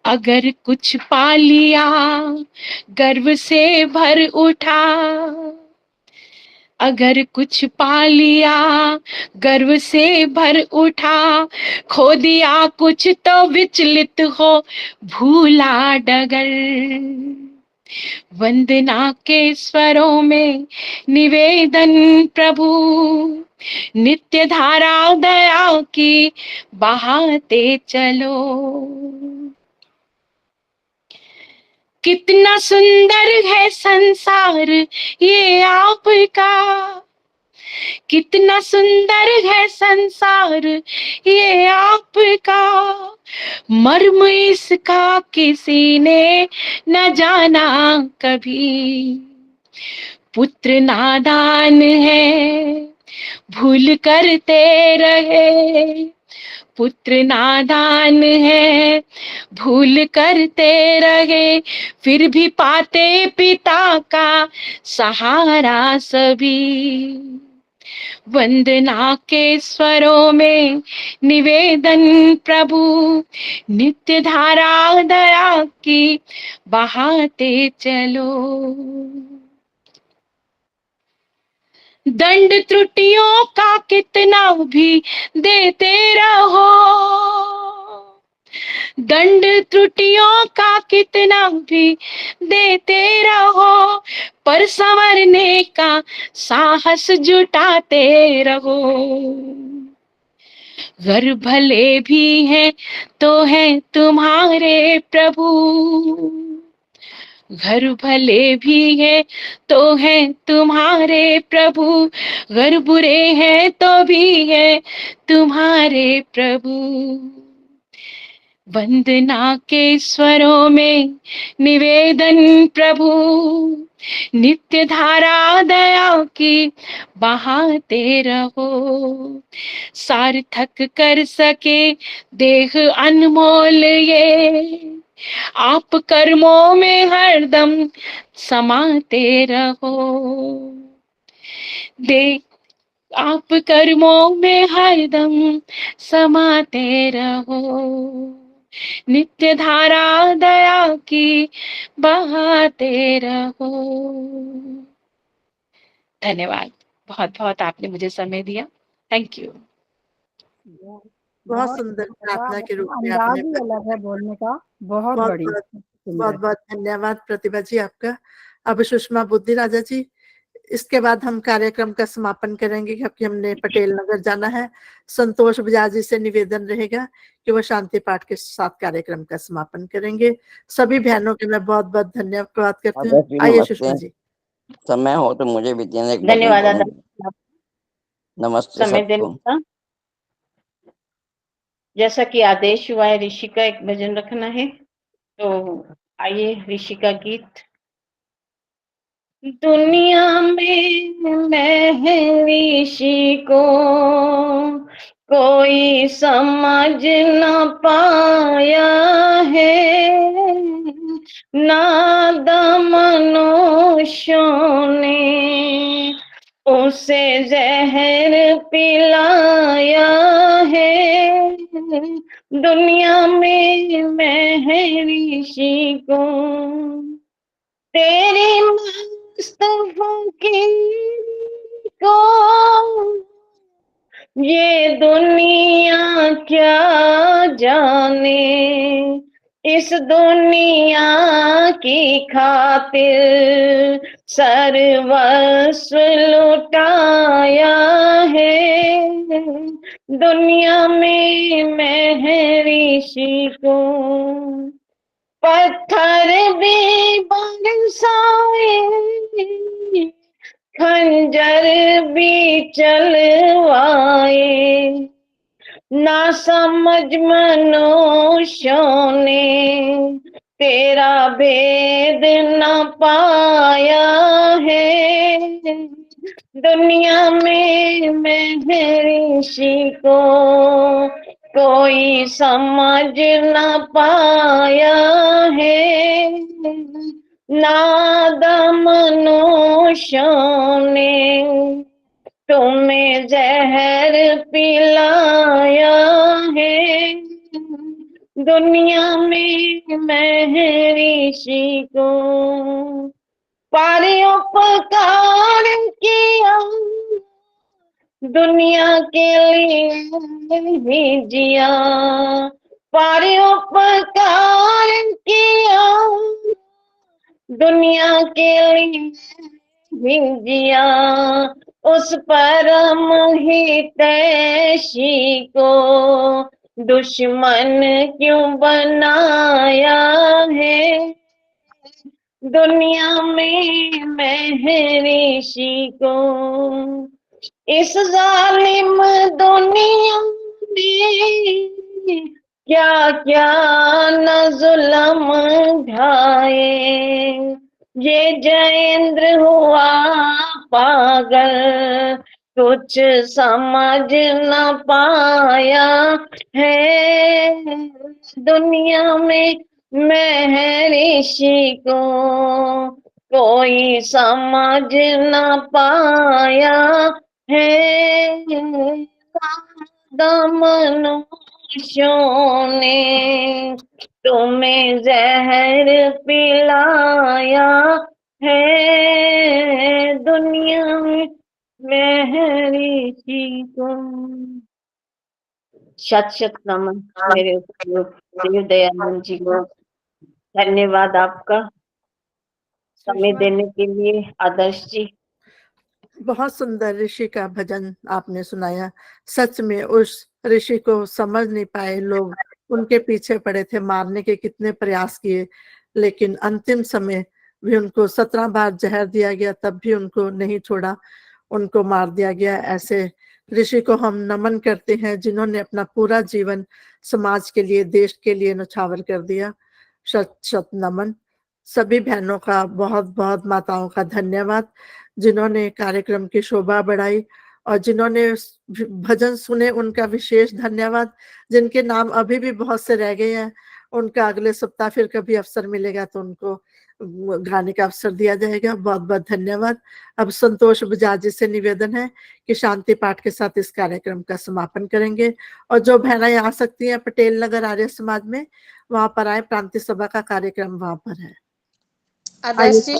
अगर कुछ पा लिया गर्व से भर उठा, अगर कुछ पा लिया गर्व से भर उठा, खो दिया कुछ तो विचलित हो भूला डगर। वंदना के स्वरों में निवेदन प्रभु, नित्य धारा दया की बहाते चलो। कितना सुंदर है संसार ये आपका, कितना सुंदर है संसार ये आपका, मर्म इसका किसी ने न जाना कभी। पुत्र नादान है भूल करते रहे, पुत्र नादान है भूल करते रहे, फिर भी पाते पिता का सहारा सभी। वंदना के स्वरों में निवेदन प्रभु, नित्य धारा दया की बहाते चलो। दंड त्रुटियों का कितना भी देते रहो, दंड त्रुटियों का कितना भी देते रहो, पर संवरने का साहस जुटाते रहो। घर भले भी हैं तो हैं तुम्हारे प्रभु, घर भले भी है तो हैं तुम्हारे प्रभु, घर बुरे हैं तो भी है तुम्हारे प्रभु। वंदना के स्वरों में निवेदन प्रभु, नित्य धारा दया की बहाते रहो। सार्थक कर सके देह अनमोल ये, आप कर्मों में हरदम समाते रहो। आप कर्मों में हरदम समाते रहो, नित्य धारा दया की बहाते रहो। धन्यवाद, बहुत बहुत आपने मुझे समय दिया। Thank you. बहुत सुंदर प्रार्थना के रूप में अंदाज आपने ही अलग है बोलने का, बहुत बहुत बढ़िया बहुत सुंदर। बहुत धन्यवाद प्रतिभा जी आपका। अब सुषमा बुद्धि राजा जी, इसके बाद हम कार्यक्रम का समापन करेंगे क्योंकि हमने पटेल नगर जाना है। संतोष बजाज जी से निवेदन रहेगा कि वो शांति पाठ के साथ कार्यक्रम का समापन करेंगे। सभी बहनों के मैं बहुत बहुत धन्यवाद करती हूँ। आदर्श जी आइए नमस्ते। सुषमा जी। समय हो तो मुझे भी दिन एक भजन धन्यवाद बोलने आदर्श, दो। नमस्ते समय देने सबको। का। जैसा कि आदेश हुआ है ऋषि का एक भजन रखना है, तो आइए ऋषि का गीत। दुनिया में मैं ऋषि को कोई समझ न पाया है, नाद मनुष्यों ने उसे जहर पिलाया है। दुनिया में मैं ऋषि को तेरी मुस्तफा की को ये दुनिया क्या जाने, इस दुनिया की खातिर सर्वस्व लुटाया है। दुनिया में मैं ऋषि को पत्थर भी बरसाए, खंजर भी चलवाए, ना समझ मनुष्यों ने तेरा भेद न पाया है। दुनिया में मैं ऋषि को कोई समझ न पाया है, नाद मनुष्यों ने तुम्हें जहर पिलाया है। दुनिया में मैं ऋषि को परोपकार किया, दुनिया के लिए भी जिया, परोपकार किया, दुनिया के लिए भी जिया। उस परम हितैषी को दुश्मन क्यों बनाया है। दुनिया में मैं ऋषि को इस जालिम दुनिया में क्या क्या न जुल्म ढाए। ये जयेंद्र हुआ पागल, कुछ समझ न पाया है। दुनिया में मैं ऋषि को कोई समझ न पाया है। मनुष्यों ने तुम्हें जहर पिलाया है। दुनिया में मैं ऋषि को शत शत नमन मेरे देव दयानंद जी को। धन्यवाद आपका समय देने के लिए आदर्श जी। बहुत सुंदर ऋषि का भजन आपने सुनाया। सच में उस ऋषि को समझ नहीं पाए लोग, उनके पीछे पड़े थे, मारने के कितने प्रयास किए, लेकिन अंतिम समय भी उनको 17 बार जहर दिया गया, तब भी उनको नहीं छोड़ा, उनको मार दिया गया। ऐसे ऋषि को हम नमन करते हैं जिन्होंने अपना पूरा जीवन समाज के लिए, देश के लिए न्यौछावर कर दिया। शत शत नमन। सभी बहनों का बहुत बहुत, माताओं का धन्यवाद जिन्होंने कार्यक्रम की शोभा बढ़ाई, और जिन्होंने भजन सुने उनका विशेष धन्यवाद। जिनके नाम अभी भी बहुत से रह गए हैं उनका अगले सप्ताह फिर कभी अवसर मिलेगा तो उनको गाने का अवसर दिया जाएगा। बहुत बहुत धन्यवाद। अब संतोष बजाज जी से निवेदन है कि शांति पाठ के साथ इस कार्यक्रम का समापन करेंगे और जो बहनें आ सकती हैं पटेल नगर आर्य समाज में वहां पर आए, प्रांतीय सभा का कार्यक्रम वहां पर है। आदर्श जी,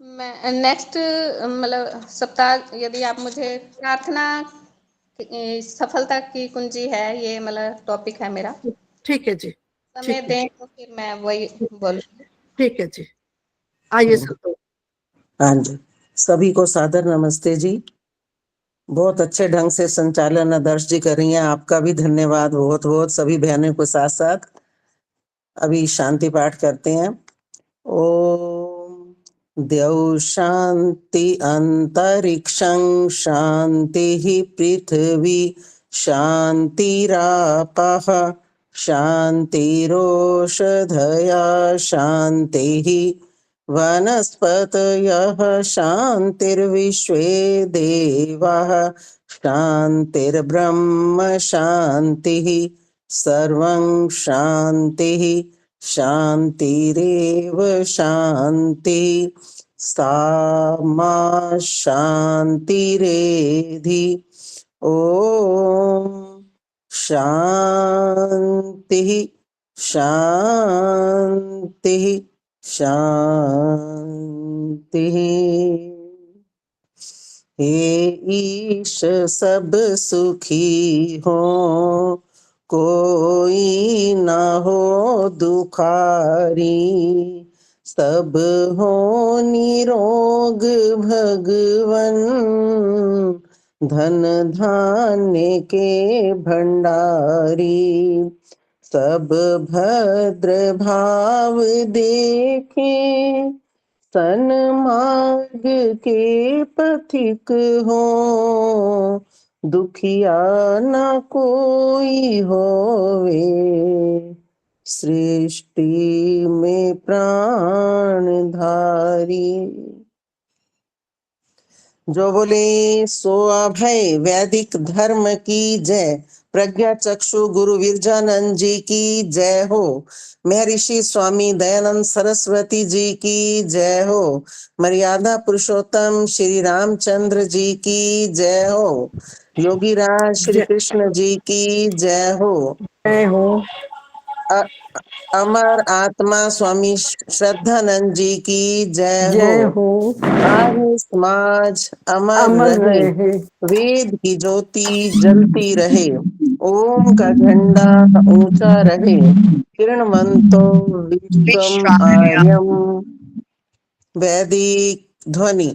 मैं नेक्स्ट मतलब सप्ताह यदि आप मुझे प्रार्थना सफलता की कुंजी है, ये मतलब टॉपिक है मेरा। ठीक है जी, समय दें तो फिर मैं वही बोलूँगी। ठीक है जी, आइए संतोष। हाँ जी, सभी को सादर नमस्ते जी। बहुत अच्छे ढंग से संचालन आदर्श जी कर रही हैं, आपका भी धन्यवाद बहुत बहुत। सभी बहनों को साथ साथ अभी शांति पाठ करते हैं। ओम द्यौ शांति अंतरिक्षं शांति पृथ्वी शांतिरापः शांतिरोषधया शांतिः वनस्पतयः शांतिर्विश्वे देवाः शांतिर्ब्रह्म शांतिः सर्वं शांतिः शांतिरेव शांति सा मा शांतिरेधि। ओम शांति शांति शांति। हे ईश सब सुखी हो, कोई न हो दुखारी, सब हो निरोग भगवन, धन धान्य के भंडारी। सब भद्र भाव देखे, सन्मार्ग के पथिक हो, दुखिया न कोई होवे, सृष्टि में प्राणधारी। जो बोले सो अभय वैदिक धर्म की जय। प्रज्ञा चक्षु गुरु विरजानंद जी की जय हो। महर्षि स्वामी दयानंद सरस्वती जी की जय हो। मर्यादा पुरुषोत्तम श्री रामचंद्र जी की जय हो। योगी राज श्री कृष्ण जी की जय हो। जय हो। अमर आत्मा स्वामी श्रद्धानंद जी की जय जय हो। आर्य समाज अमर अमर रहे, रहे। वेद की ज्योति जलती रहे, ओम का झंडा ऊंचा रहे, किरणवंतो विश्वम आर्यम। वैदिक ध्वनि।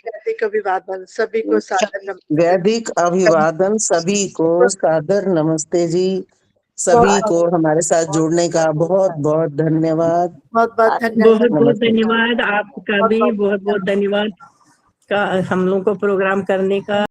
वैदिक अभिवादन सभी को सादर नमस्ते। वैदिक अभिवादन सभी को सादर नमस्ते जी। सभी को हमारे साथ जुड़ने का बहुत बहुत धन्यवाद। बहुत बहुत बहुत बहुत धन्यवाद आपका भी, बहुत बहुत धन्यवाद का हम लोग को प्रोग्राम करने का।